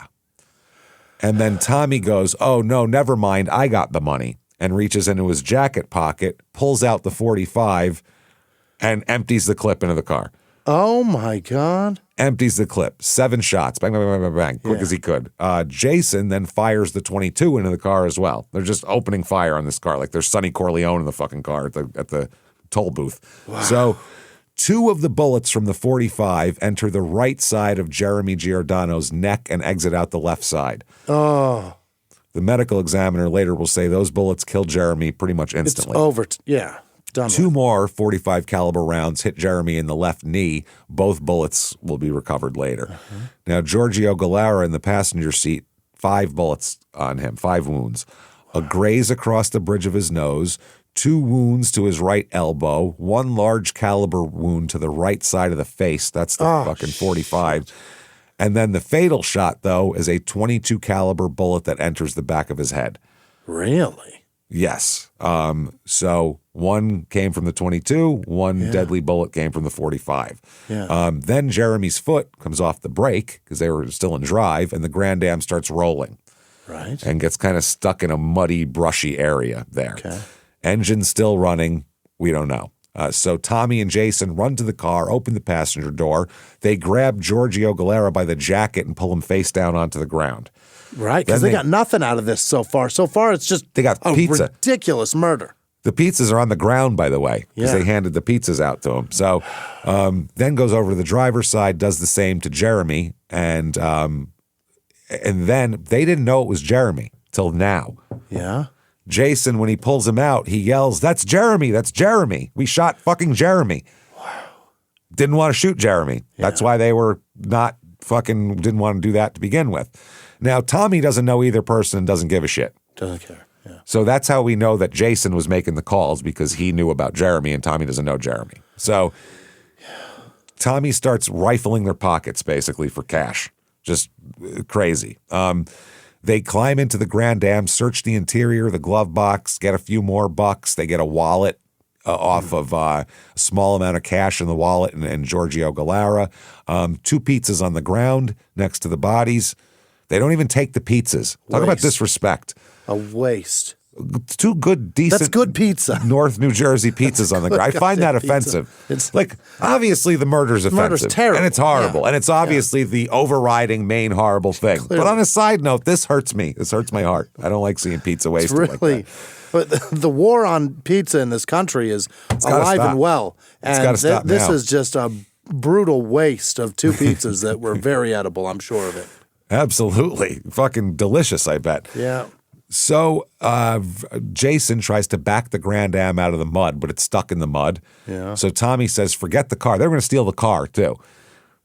And then Tommy goes, oh, no, never mind. I got the money. And reaches into his jacket pocket, pulls out the .45, and empties the clip into the car. Oh, my God. Empties the clip. 7 shots. Bang, bang, bang, bang, bang. Quick as he could. Jason then fires the .22 into the car as well. They're just opening fire on this car. Like there's Sonny Corleone in the fucking car at the toll booth. Wow. So 2 of the bullets from the .45 enter the right side of Jeremy Giordano's neck and exit out the left side. Oh. The medical examiner later will say those bullets killed Jeremy pretty much instantly. It's over. Done 2 more .45 caliber rounds hit Jeremy in the left knee. Both bullets will be recovered later. Now, Giorgio Gallara in the passenger seat, 5 bullets on him, 5 wounds. A graze across the bridge of his nose, 2 wounds to his right elbow, 1 large caliber wound to the right side of the face. That's the fucking .45. Shit. And then the fatal shot, though, is a .22 caliber bullet that enters the back of his head. Really? Yes. So 1 came from the .22, 1 deadly bullet came from the .45. Yeah. Then Jeremy's foot comes off the brake because they were still in drive, and the Grand Am starts rolling. Right. And gets kind of stuck in a muddy, brushy area there. Okay. Engine still running. We don't know. So Tommy and Jason run to the car, open the passenger door. They grab Giorgio Gallara by the jacket and pull him face down onto the ground. Right, because they got nothing out of this so far. So far, it's just they got a pizza. Ridiculous murder. The pizzas are on the ground, by the way, because they handed the pizzas out to him. So then goes over to the driver's side, does the same to Jeremy, and then they didn't know it was Jeremy till now. Yeah. Jason, when he pulls him out, he yells, "That's Jeremy! That's Jeremy! We shot fucking Jeremy!" Wow. Didn't want to shoot Jeremy. Yeah. That's why they were didn't want to do that to begin with. Now, Tommy doesn't know either person and doesn't give a shit. Doesn't care. Yeah. So that's how we know that Jason was making the calls, because he knew about Jeremy and Tommy doesn't know Jeremy. So Tommy starts rifling their pockets, basically, for cash. Just crazy. They climb into the Grand Dam, search the interior, the glove box, get a few more bucks. They get a wallet off of a small amount of cash in the wallet and Giorgio Gallara. 2 pizzas on the ground next to the bodies. They don't even take the pizzas. Talk about disrespect. A waste. 2 good, decent. That's good pizza. North New Jersey pizzas on the ground. I find that offensive. It's like, obviously the murder's offensive. Murder's terrible. And it's horrible. And it's obviously the overriding main horrible thing. Clearly. But on a side note, this hurts me. This hurts my heart. I don't like seeing pizza wasted like that. But the war on pizza in this country is alive and well. And it's gotta stop this now. is just a brutal waste of 2 pizzas that were very edible, I'm sure of it. Absolutely. Fucking delicious, I bet. Yeah. So Jason tries to back the Grand Am out of the mud, but it's stuck in the mud. Yeah. So Tommy says, forget the car. They're going to steal the car, too.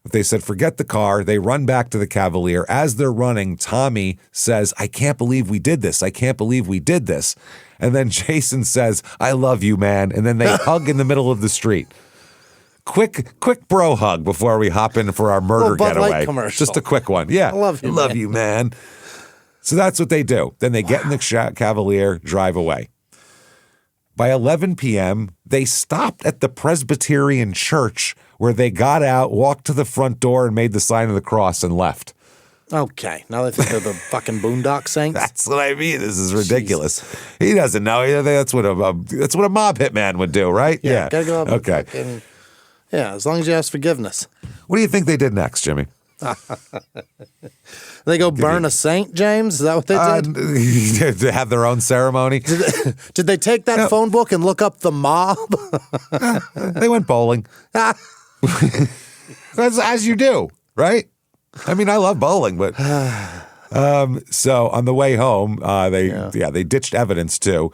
But they said, forget the car. They run back to the Cavalier. As they're running, Tommy says, I can't believe we did this. I can't believe we did this. And then Jason says, I love you, man. And then they hug in the middle of the street. Quick bro hug before we hop in for our murder Bud Light getaway. commercial. Just a quick one. Yeah. I love you, man. So that's what they do. Then they get in the Cavalier, drive away. By 11 p.m., they stopped at the Presbyterian church where they got out, walked to the front door, and made the sign of the cross and left. Okay. Now they think they're the fucking Boondock Saints? That's what I mean. This is ridiculous. Jesus. He doesn't know. That's what a mob hitman would do, right? Yeah. Gotta go up okay. Fucking, yeah, as long as you ask forgiveness. What do you think they did next, Jimmy? They go burn a saint, James? Is that what they did? To have their own ceremony. Did they take that phone book and look up the mob? They went bowling. As you do, right? I mean, I love bowling, but so on the way home, they ditched evidence too.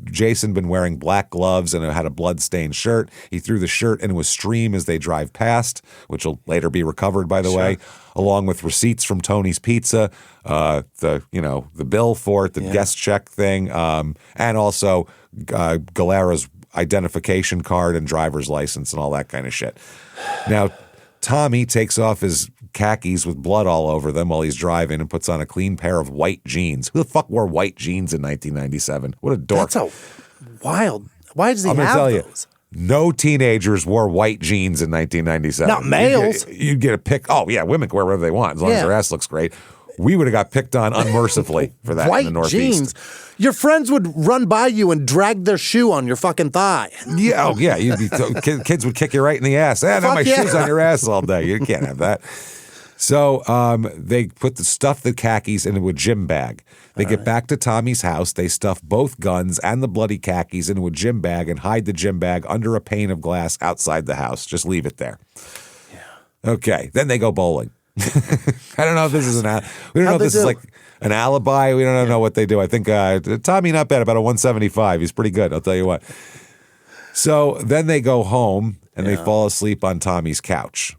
Jason been wearing black gloves and had a blood-stained shirt. He threw the shirt into a stream as they drive past, which will later be recovered, by the way, along with receipts from Tony's Pizza, the bill for it, the guest check thing, and also Galera's identification card and driver's license and all that kind of shit. Now, Tommy takes off his khakis with blood all over them while he's driving and puts on a clean pair of white jeans. Who the fuck wore white jeans in 1997? What a dork. That's a wild. Why does he I'm gonna have tell those? You, no teenagers wore white jeans in 1997. Not males. You'd get a pick. Oh, yeah, women can wear whatever they want as long as their ass looks great. We would have got picked on unmercifully for that in the Northeast. Jeans. Your friends would run by you and drag their shoe on your fucking thigh. Yeah, oh yeah. You'd be kids would kick you right in the ass. I have my shoes on your ass all day. You can't have that. So they put the khakis into a gym bag. They get back to Tommy's house. They stuff both guns and the bloody khakis into a gym bag and hide the gym bag under a pane of glass outside the house. Just leave it there. Yeah. Okay. Then they go bowling. I don't know if this is we don't know if this is like an alibi. We don't know what they do. I think Tommy not bad, about a 175. He's pretty good. I'll tell you what. So then they go home and they fall asleep on Tommy's couch.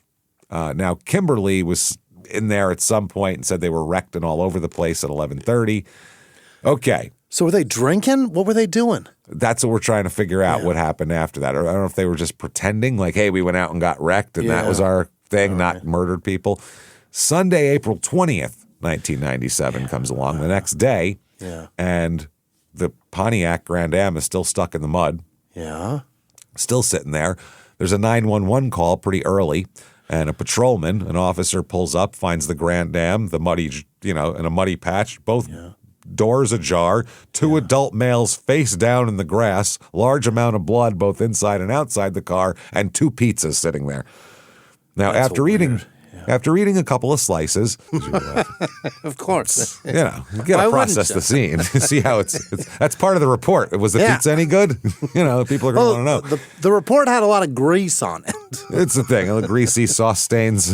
Now Kimberly was in there at some point and said they were wrecked and all over the place at 11:30. Okay. So were they drinking? What were they doing? That's what we're trying to figure out what happened after that. Or I don't know if they were just pretending like, hey, we went out and got wrecked and that was our thing, not murdered people. Sunday, April 20th, 1997 comes along the next day, and the Pontiac Grand Am is still stuck in the mud. Yeah. Still sitting there. There's a 911 call pretty early, and a patrolman, an officer, pulls up, finds the Grand Am, the muddy, in a muddy patch, both doors ajar, 2 adult males face down in the grass, large amount of blood both inside and outside the car, and 2 pizzas sitting there. Now, after eating a couple of slices, of course, you got to process the scene, see how that's part of the report. Was the pizza any good? People are going to want to know. The report had a lot of grease on it. It's the thing, greasy sauce stains.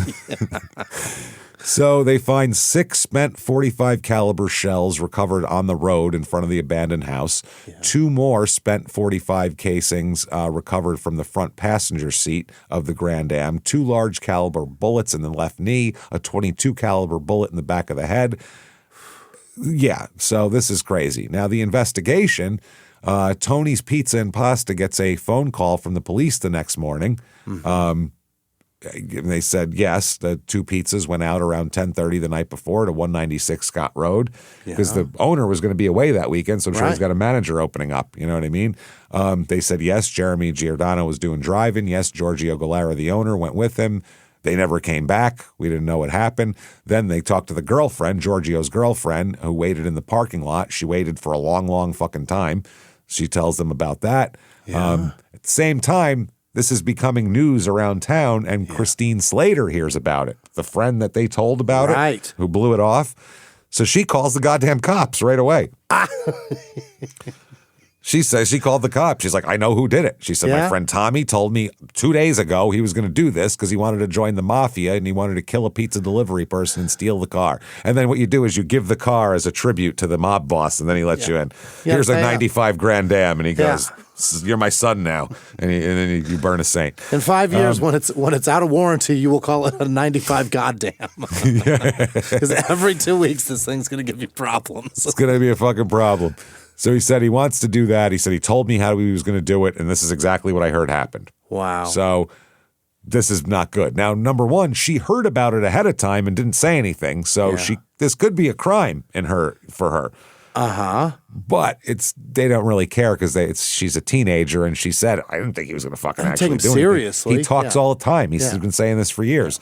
So they find 6 spent .45 caliber shells recovered on the road in front of the abandoned house. 2 more spent .45 casings recovered from the front passenger seat of the Grand Am. 2 large caliber bullets in the left knee, a .22 caliber bullet in the back of the head. Yeah, so this is crazy. Now the investigation, Tony's Pizza and Pasta gets a phone call from the police the next morning. And they said, yes, the 2 pizzas went out around 10:30 the night before to 196 Scott Road because the owner was going to be away that weekend, so I'm sure he's got a manager opening up. You know what I mean? They said, yes, Jeremy Giordano was doing driving. Yes, Giorgio Galera, the owner, went with him. They never came back. We didn't know what happened. Then they talked to the girlfriend, Giorgio's girlfriend, who waited in the parking lot. She waited for a long, long fucking time. She tells them about that. At the same time, this is becoming news around town, and Christine Slater hears about it, the friend that they told about it, who blew it off. So she calls the goddamn cops right away. She says she called the cops. She's like, I know who did it. She said, my friend Tommy told me 2 days ago he was going to do this because he wanted to join the mafia and he wanted to kill a pizza delivery person and steal the car. And then what you do is you give the car as a tribute to the mob boss, and then he lets you in. Here's a 95 grand dam, and he goes, you're my son now. And then you burn a saint. In 5 years, when it's out of warranty, you will call it a 95 goddamn. Because every 2 weeks, this thing's going to give you problems. It's going to be a fucking problem. So he said he wants to do that. He said he told me how he was going to do it, and this is exactly what I heard happened. Wow. So this is not good. Now, number one, she heard about it ahead of time and didn't say anything. So this could be a crime for her. Uh-huh. But they don't really care because she's a teenager, and she said, I didn't think he was going to fucking actually do anything. Seriously. He talks all the time. He's been saying this for years.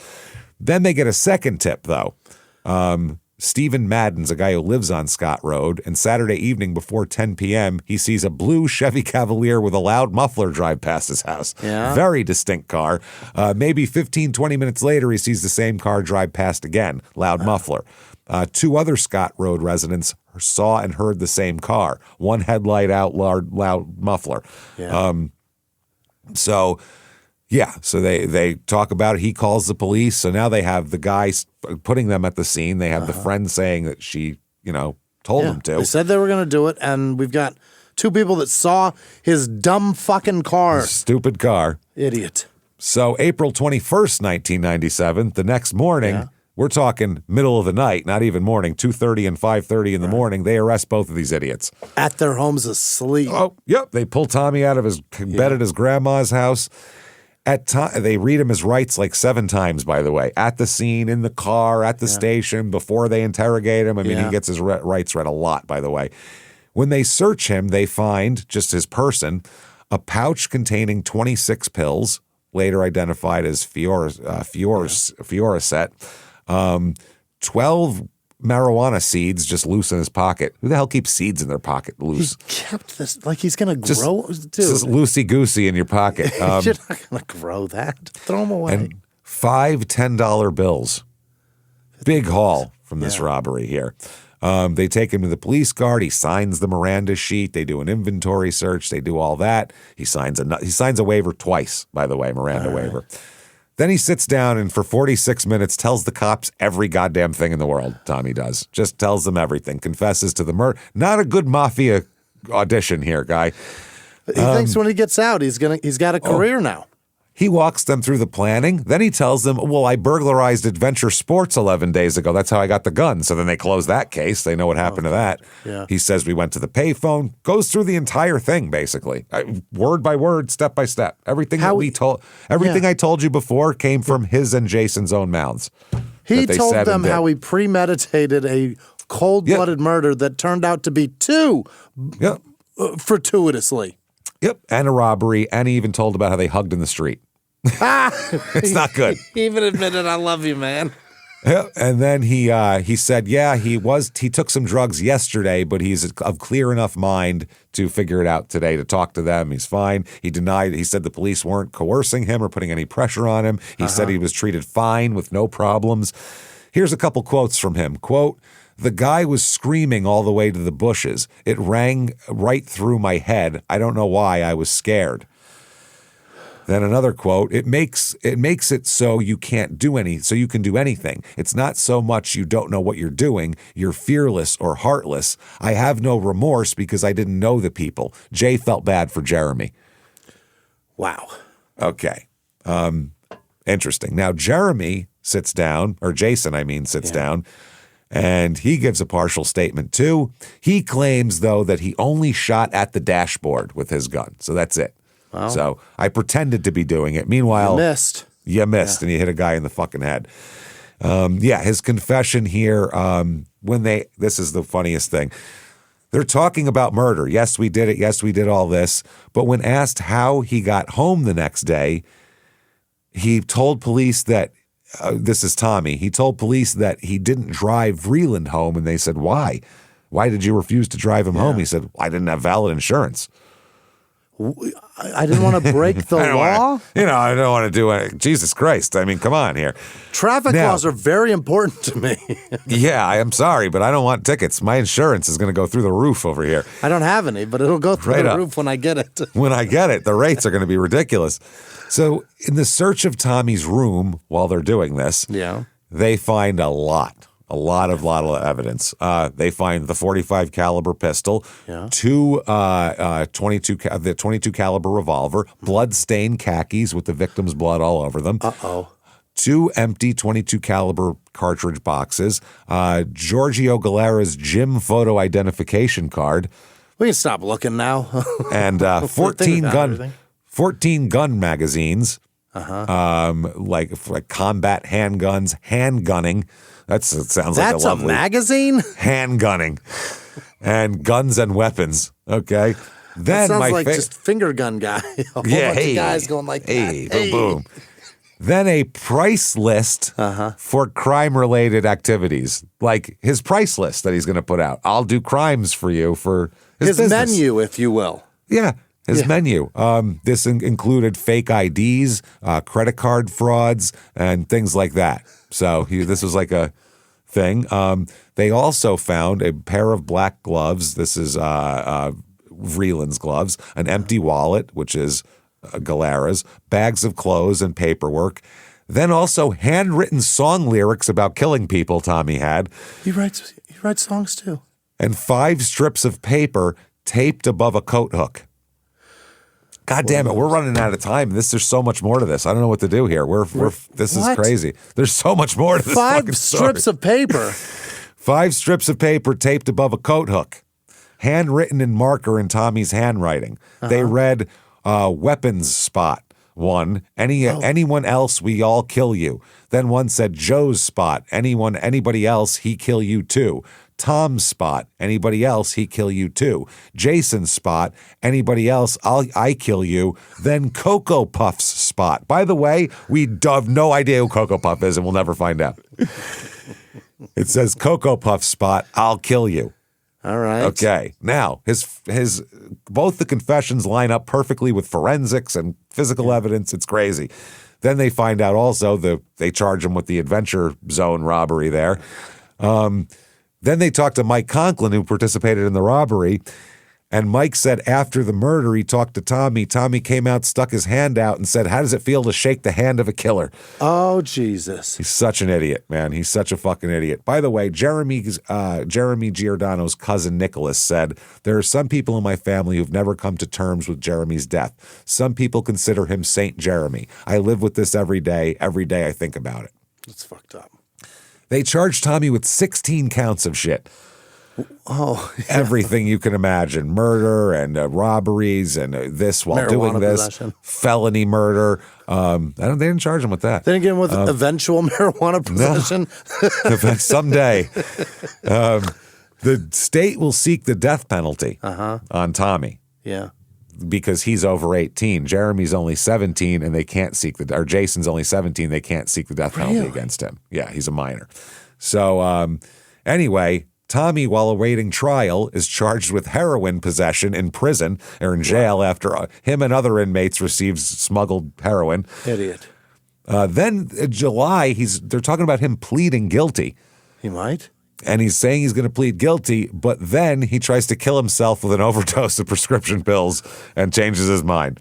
Then they get a second tip, though. Stephen Madden's a guy who lives on Scott Road, and Saturday evening before 10 p.m., he sees a blue Chevy Cavalier with a loud muffler drive past his house. Yeah. Very distinct car. Maybe 15, 20 minutes later, he sees the same car drive past again, loud muffler. 2 other Scott Road residents saw and heard the same car. One headlight out, loud muffler. Yeah. So they talk about it. He calls the police. So now they have the guy putting them at the scene. They have the friend saying that she, told him to. They said they were going to do it, and we've got 2 people that saw his dumb fucking car. Stupid car. Idiot. So April 21st, 1997, the next morning, we're talking middle of the night, not even morning, 2:30 and 5:30 in the morning, they arrest both of these idiots. At their homes asleep. Oh, yep. They pull Tommy out of his bed at his grandma's house. They read him his rights like 7 times, by the way, at the scene, in the car, at the station, before they interrogate him. I mean, he gets his rights read a lot, by the way. When they search him, they find, just his person, a pouch containing 26 pills, later identified as Fioricet, 12 marijuana seeds just loose in his pocket. Who the hell keeps seeds in their pocket loose? He kept this like he's going to grow. Just loosey-goosey in your pocket. You're not going to grow that. Throw them away. And 5 $10 bills. Big haul from this robbery here. They take him to the police guard. He signs the Miranda sheet. They do an inventory search. They do all that. He signs a waiver twice, by the way, Miranda waiver. Then he sits down and for 46 minutes tells the cops every goddamn thing in the world, Tommy does. Just tells them everything. Confesses to the murder. Not a good mafia audition here, guy. He thinks when he gets out, he's got a career now. He walks them through the planning. Then he tells them, well, I burglarized Adventure Sports 11 days ago. That's how I got the gun. So then they close that case. They know what happened to that. Yeah. He says we went to the payphone. Goes through the entire thing, basically. Word by word, step by step. Everything I told you before came from his and Jason's own mouths. He told them how he premeditated a cold-blooded murder that turned out to be 2 fortuitously. Yep, and a robbery, and he even told about how they hugged in the street. It's not good. He even admitted, I love you, man. Yeah, and then he said, he took some drugs yesterday, but he's of clear enough mind to figure it out today, to talk to them. He's fine. He said the police weren't coercing him or putting any pressure on him. He said he was treated fine with no problems. Here's a couple quotes from him. Quote, the guy was screaming all the way to the bushes. It rang right through my head. I don't know why. I was scared. Then another quote, it makes it so you can do anything. It's not so much you don't know what you're doing. You're fearless or heartless. I have no remorse because I didn't know the people. Jay felt bad for Jeremy. Wow. Okay. Interesting. Now, Jason sits down, and he gives a partial statement too. He claims, though, that he only shot at the dashboard with his gun. So that's it. Wow. So I pretended to be doing it. Meanwhile, you missed. You missed, and you hit a guy in the fucking head. His confession here, this is the funniest thing. They're talking about murder. Yes, we did it. Yes, we did all this. But when asked how he got home the next day, he told police that, this is Tommy, he told police that he didn't drive Vreeland home, and they said, why? Why did you refuse to drive him home? He said, I didn't have valid insurance. I didn't want to break the law. I don't want to do it. Jesus Christ. I mean, come on here. Traffic laws are very important to me. Yeah, I am sorry, but I don't want tickets. My insurance is going to go through the roof over here. I don't have any, but it'll go through the roof when I get it. When I get it, the rates are going to be ridiculous. So in the search of Tommy's room while they're doing this, they find a lot of evidence. They find the .45 caliber pistol, two 22 caliber revolver, blood-stained khakis with the victim's blood all over them. Two empty 22 caliber cartridge boxes, Giorgio Galera's gym photo identification card. We can stop looking now. And 14 gun magazines, like combat handguns, handgunning. It sounds like a lovely magazine. Handgunning, and guns and weapons. Okay, then that sounds like just finger gun guy. A whole bunch of guys going like that. Boom, boom. Then a price list for crime-related activities, like his price list that he's going to put out. I'll do crimes for you for his business. Menu, if you will. Yeah. His menu. This included fake IDs, credit card frauds, and things like that. So this was like a thing. They also found a pair of black gloves. This is Vreeland's gloves, an empty wallet, which is Galera's, bags of clothes and paperwork. Then also handwritten song lyrics about killing people Tommy had. He writes songs too. And 5 strips of paper taped above a coat hook. God damn it, we're running out of time. There's so much more to this. I don't know what to do here. This is crazy. There's so much more to this fucking story. 5 strips of paper. 5 strips of paper taped above a coat hook. Handwritten in marker in Tommy's handwriting. They read weapons spot 1. Anyone else, we all kill you. Then one said Joe's spot. Anybody else, he kill you too. Tom's spot. Anybody else, he kill you too. Jason's spot. Anybody else, I kill you. Then Cocoa Puff's spot. By the way, we have no idea who Cocoa Puff is, and we'll never find out. It says Cocoa Puff spot. I'll kill you. All right. Okay. Now, his both the confessions line up perfectly with forensics and physical evidence. It's crazy. Then they find out also they charge him with the Adventure Zone robbery there. Then they talked to Mike Conklin, who participated in the robbery, and Mike said after the murder he talked to Tommy. Tommy came out, stuck his hand out, and said, how does it feel to shake the hand of a killer? Oh, Jesus. He's such an idiot, man. He's such a fucking idiot. By the way, Jeremy Giordano's cousin Nicholas said, there are some people in my family who've never come to terms with Jeremy's death. Some people consider him Saint Jeremy. I live with this every day. Every day I think about it. That's fucked up. They charged Tommy with 16 counts of shit. Oh, yeah. Everything you can imagine. Murder and robberies and this while Marijuana doing this. possession. Felony murder. They didn't charge him with that. They didn't get him with eventual marijuana possession? No. Someday. The state will seek the death penalty on Tommy. Yeah. Because he's over 18. Jeremy's only 17 and they can't seek or Jason's only 17. They can't seek the death penalty against him. Yeah, he's a minor. So anyway, Tommy, while awaiting trial, is charged with heroin possession in prison or in jail after him and other inmates received smuggled heroin. Idiot. Then in July, they're talking about him pleading guilty. He might. And he's saying he's going to plead guilty, but then he tries to kill himself with an overdose of prescription pills and changes his mind.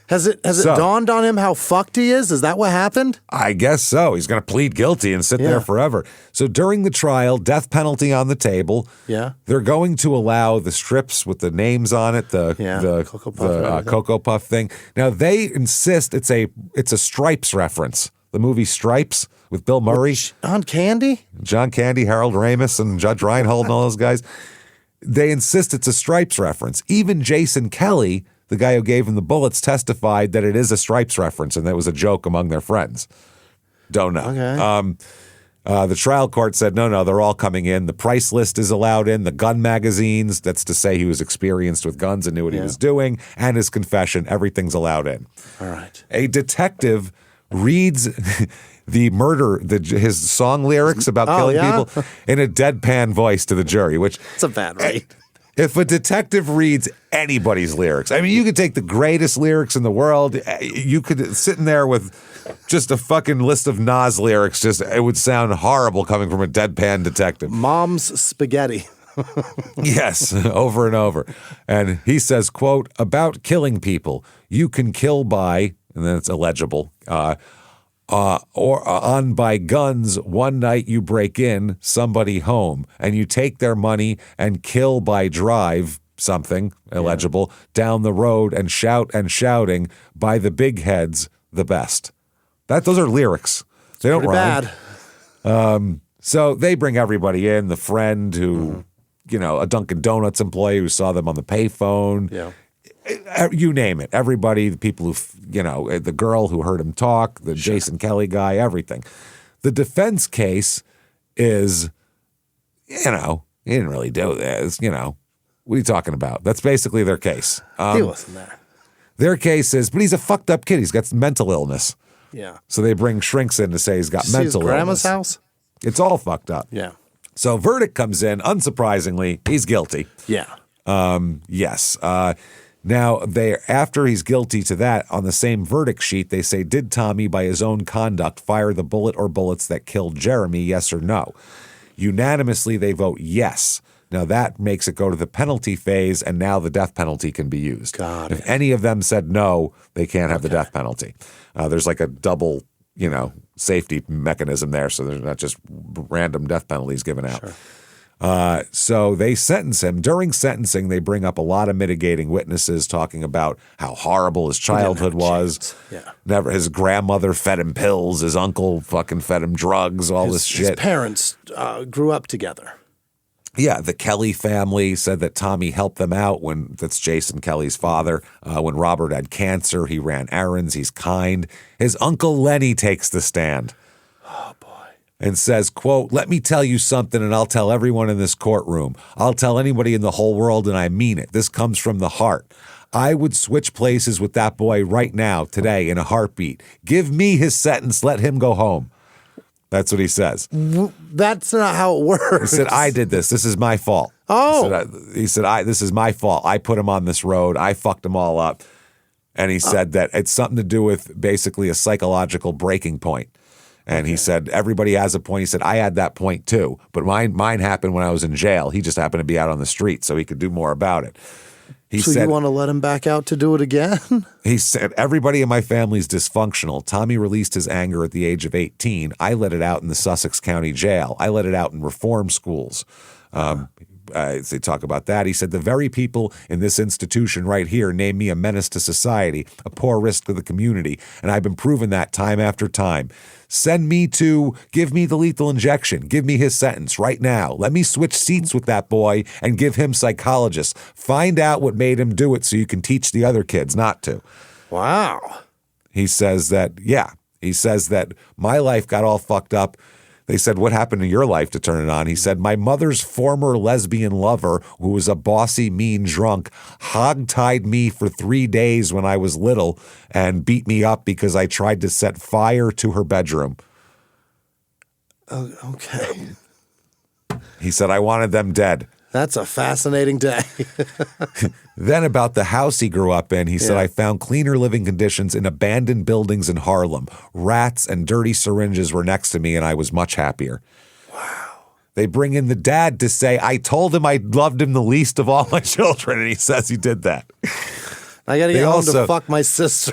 Has it dawned on him how fucked he is? Is that what happened? I guess so. He's going to plead guilty and sit there forever. So during the trial, death penalty on the table. Yeah. They're going to allow the strips with the names on it, the Cocoa Puff thing. Now they insist it's a Stripes reference. The movie Stripes with Bill Murray. John Candy, Harold Ramis, and Judge Reinhold and all those guys. they insist it's a Stripes reference. Even Jason Kelly, the guy who gave him the bullets, testified that it is a Stripes reference and that was a joke among their friends. Don't know. Okay. The trial court said, no, they're all coming in. The price list is allowed in, the gun magazines, that's to say he was experienced with guns and knew what he was doing, and his confession, everything's allowed in. All right. A detective reads his song lyrics about killing people in a deadpan voice to the jury, which... It's a bad rate. If a detective reads anybody's lyrics, I mean, you could take the greatest lyrics in the world. You could sit in there with just a fucking list of Nas lyrics. It would sound horrible coming from a deadpan detective. Mom's spaghetti. Yes, over and over. And he says, quote, about killing people, you can kill by, and then it's illegible, or on by guns. One night you break in somebody home and you take their money and kill by drive something illegible down the road and shout and shouting by the big heads the best. Those are lyrics. They don't rhyme. Bad. So they bring everybody in. The friend who, a Dunkin' Donuts employee who saw them on the payphone. Yeah. You name it. Everybody, the people who, the girl who heard him talk, the Jason Kelly guy, everything. The defense case is, he didn't really do this, what are you talking about? That's basically their case. He wasn't there. Their case is, but he's a fucked up kid. He's got mental illness. Yeah. So they bring shrinks in to say he's got mental illness. His grandma's illness. house? It's all fucked up. Yeah. So verdict comes in. Unsurprisingly, he's guilty. Yeah. Yes. Now, after he's guilty to that, on the same verdict sheet, they say, did Tommy, by his own conduct, fire the bullet or bullets that killed Jeremy, yes or no? Unanimously, they vote yes. Now, that makes it go to the penalty phase, and now the death penalty can be used. Got If it. any of them said no, they can't have the death penalty. There's like a double, safety mechanism there, so there's not just random death penalties given out. Sure. So they sentence him. During sentencing, they bring up a lot of mitigating witnesses talking about how horrible his childhood was. Yeah. His grandmother fed him pills. His uncle fucking fed him drugs, this shit. His parents grew up together. Yeah, the Kelly family said that Tommy helped them out that's Jason Kelly's father. When Robert had cancer, he ran errands. He's kind. His uncle Lenny takes the stand. Oh, boy. And says, quote, let me tell you something and I'll tell everyone in this courtroom. I'll tell anybody in the whole world and I mean it. This comes from the heart. I would switch places with that boy right now, today, in a heartbeat. Give me his sentence. Let him go home. That's what he says. That's not how it works. He said, I did this. This is my fault. Oh. He said, this is my fault. I put him on this road. I fucked him all up. And he said that it's something to do with basically a psychological breaking point. And he said, everybody has a point. He said, I had that point too. But mine happened when I was in jail. He just happened to be out on the street, so he could do more about it. He so said, you want to let him back out to do it again? He said, everybody in my family's dysfunctional. Tommy released his anger at the age of 18. I let it out in the Sussex County Jail. I let it out in reform schools. They talk about that. He said, the very people in this institution right here name me a menace to society, a poor risk to the community, and I've been proven that time after time. Give me the lethal injection. Give me his sentence right now. Let me switch seats with that boy and give him psychologists. Find out what made him do it so you can teach the other kids not to. Wow. He says that my life got all fucked up. They said, what happened to your life to turn it on? He said, my mother's former lesbian lover, who was a bossy, mean drunk, hog-tied me for 3 days when I was little and beat me up because I tried to set fire to her bedroom. Oh, okay. He said, I wanted them dead. That's a fascinating day. Then about the house he grew up in, he said, I found cleaner living conditions in abandoned buildings in Harlem. Rats and dirty syringes were next to me, and I was much happier. Wow. They bring in the dad to say, I told him I loved him the least of all my children, and he says he did that. I got to get home to fuck my sister.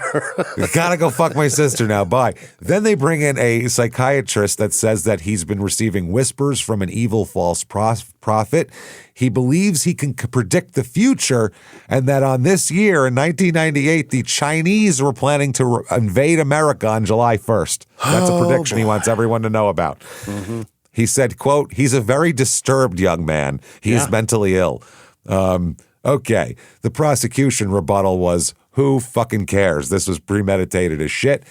Gotta go fuck my sister now. Bye. Then they bring in a psychiatrist that says that he's been receiving whispers from an evil false prophet. He believes he can predict the future and that on this year in 1998, the Chinese were planning to invade America on July 1st. That's a prediction he wants everyone to know about. Mm-hmm. He said, quote, he's a very disturbed young man. He is mentally ill. Okay. The prosecution rebuttal was, who fucking cares? This was premeditated as shit.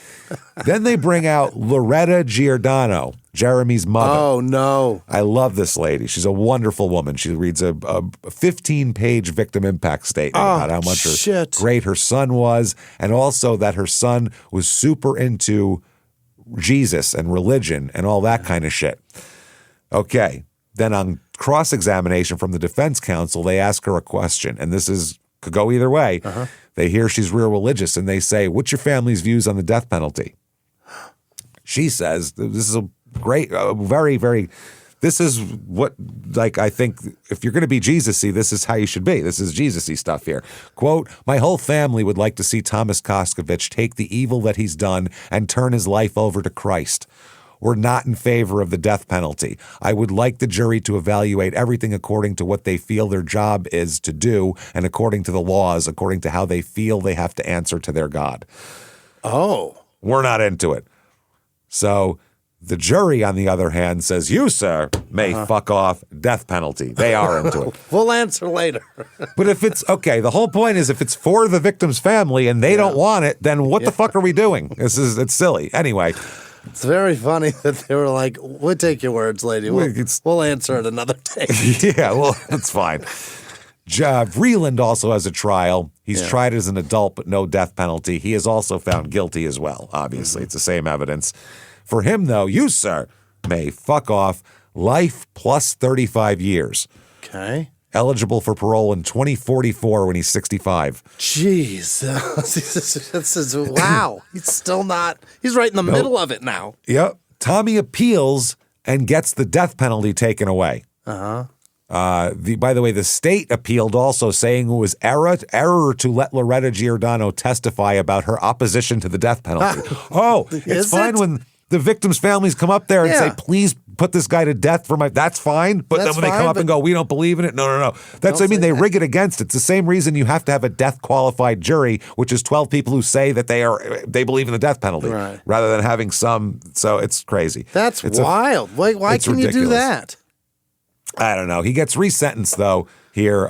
Then they bring out Loretta Giordano, Jeremy's mother. Oh, no. I love this lady. She's a wonderful woman. She reads a 15-page victim impact statement about how much great her son was, and also that her son was super into Jesus and religion and all that kind of shit. Okay. Then on cross-examination from the defense counsel, they ask her a question, and this could go either way. They hear she's real religious, and they say, what's your family's views on the death penalty? She says, this is a great, very, very, this is what, like, I think if you're going to be Jesus-y, this is how you should be. This is Jesus-y stuff here. Quote, my whole family would like to see Thomas Koskovich take the evil that he's done and turn his life over to Christ. We're not in favor of the death penalty. I would like the jury to evaluate everything according to what they feel their job is to do and according to the laws, according to how they feel they have to answer to their God. Oh. We're not into it. So the jury, on the other hand, says, you, sir, may fuck off, death penalty. They are into it. We'll answer later. But if it's, okay, the whole point is if it's for the victim's family and they don't want it, then what the fuck are we doing? It's silly. Anyway. It's very funny that they were like, we'll take your words, lady. We'll answer it another day. Yeah, well, that's fine. Vreeland also has a trial. He's tried as an adult, but no death penalty. He is also found guilty as well, obviously. It's the same evidence. For him, though, you, sir, may fuck off life plus 35 years. Okay. Eligible for parole in 2044 when he's 65. Jeez. This is, wow. He's still not, he's right in the middle of it now. Yep. Tommy appeals and gets the death penalty taken away. By the way, the state appealed also, saying it was error to let Loretta Giordano testify about her opposition to the death penalty. It's fine when the victim's families come up there and say, please put this guy to death for that's fine. But then when they come up and go, we don't believe in it. No. That's what I mean. They rig it against it. It's the same reason you have to have a death qualified jury, which is 12 people who say that they believe in the death penalty rather than having some. So it's crazy. That's wild. Why can you do that? I don't know. He gets resentenced though here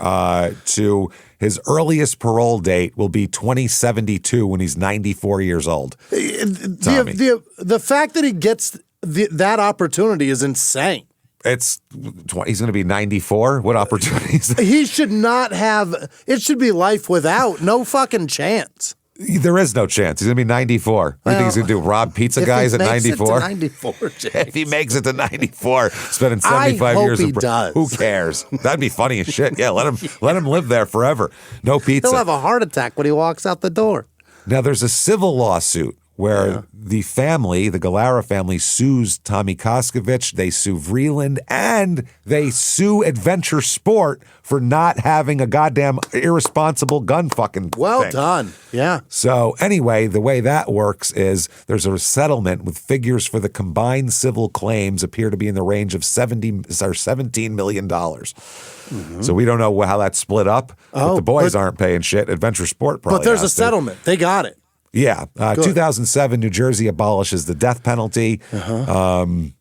to his earliest parole date will be 2072 when he's 94 years old. The fact that he gets that opportunity is insane. He's going to be 94. What opportunities? He should not have. It should be life without. No fucking chance. There is no chance. He's going to be 94. What do you think he's going to do? Rob pizza guys at 94? 94, if he makes it to 94, spending 75 years. He does. Who cares? That'd be funny as shit. Yeah, let him live there forever. No pizza. He'll have a heart attack when he walks out the door. Now there's a civil lawsuit where the family, the Gallara family, sues Tommy Koskovich, they sue Vreeland, and they sue Adventure Sport for not having a goddamn irresponsible gun fucking thing. Done. Yeah. So anyway, the way that works is there's a settlement with figures for the combined civil claims appear to be in the range of $17 million. So we don't know how that's split up, but the boys aren't paying shit. Adventure Sport probably But there's a settlement. They got it. Yeah. 2007, New Jersey abolishes the death penalty. He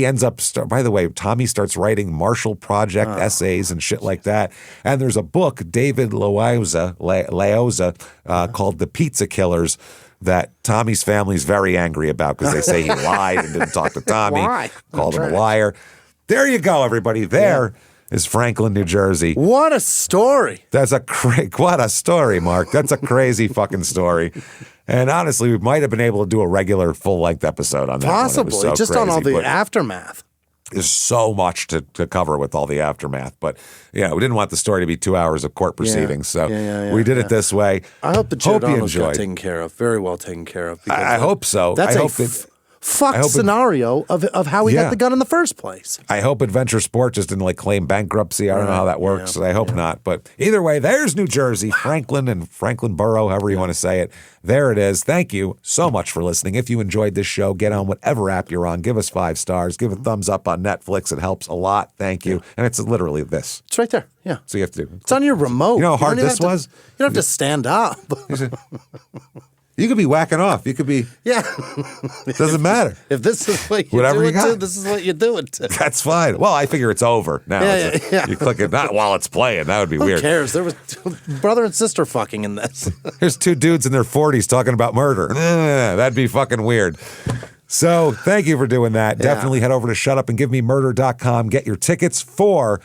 ends up, by the way, Tommy starts writing Marshall Project essays and shit like that. And there's a book, David Laoza, called The Pizza Killers, that Tommy's family's very angry about because they say he lied and didn't talk to Tommy. Why? Called him a liar. There you go, everybody. There is Franklin, New Jersey. What a story. That's what a story, Mark. That's a crazy fucking story. And honestly, we might have been able to do a regular full-length episode on that. Possibly, just on all the aftermath. There's so much to cover with all the aftermath. But, we didn't want the story to be 2 hours of court proceedings. So we did it this way. I hope the Giordano's got taken care of, very well taken care of. I hope so. That's fucked scenario of how he got the gun in the first place. I hope Adventure Sport just didn't claim bankruptcy. I don't know how that works. I hope not. But either way, there's New Jersey, Franklin and Franklin Borough, however you want to say it. There it is. Thank you so much for listening. If you enjoyed this show, get on whatever app you're on. Give us 5 stars. Give a thumbs up on Netflix. It helps a lot. Thank you. And it's literally this. It's right there. Yeah. So you have to do. It's on your remote. You know how hard this was? You don't have to stand up. You could be whacking off. You could be. Yeah. Doesn't matter. If this is what you Whatever do you it got. to, this is what you do it to. That's fine. Well, I figure it's over now. Yeah. You click it not while it's playing. That would be Who weird. cares? There was brother and sister fucking in this. Here's two dudes in their 40s talking about murder. That'd be fucking weird. So thank you for doing that. Yeah. Definitely head over to shutupandgivememurder.com. Get your tickets for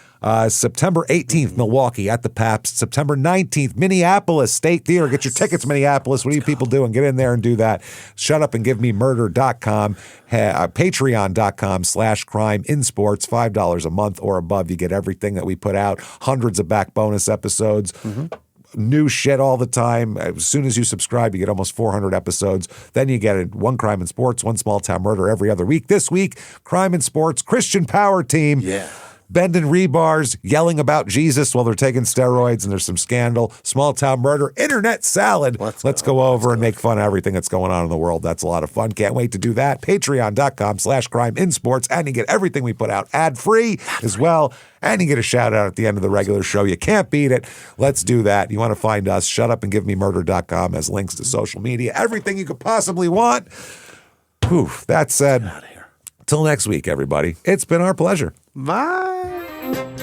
September 18th, Milwaukee at the Pabst. September 19th, Minneapolis State Theater. Get your tickets, Minneapolis. What are you people doing? Get in there and do that. Shutupandgivememurder.com. Patreon.com/crime in sports. $5 a month or above. You get everything that we put out. Hundreds of back bonus episodes. New shit all the time. As soon as you subscribe, you get almost 400 episodes. Then you get one crime in sports, one small town murder every other week. This week, crime in sports, Christian Power Team. Yeah. Bending rebars, yelling about Jesus while they're taking steroids, and there's some scandal. Small town murder, internet salad. Let's go over and make fun of everything that's going on in the world. That's a lot of fun. Can't wait to do that. Patreon.com/crime in sports. And you get everything we put out ad-free as well. And you get a shout out at the end of the regular show. You can't beat it. Let's do that. You want to find us, shutupandgivememurder.com has links to social media, everything you could possibly want. Whew, that said, till next week, everybody. It's been our pleasure. Bye.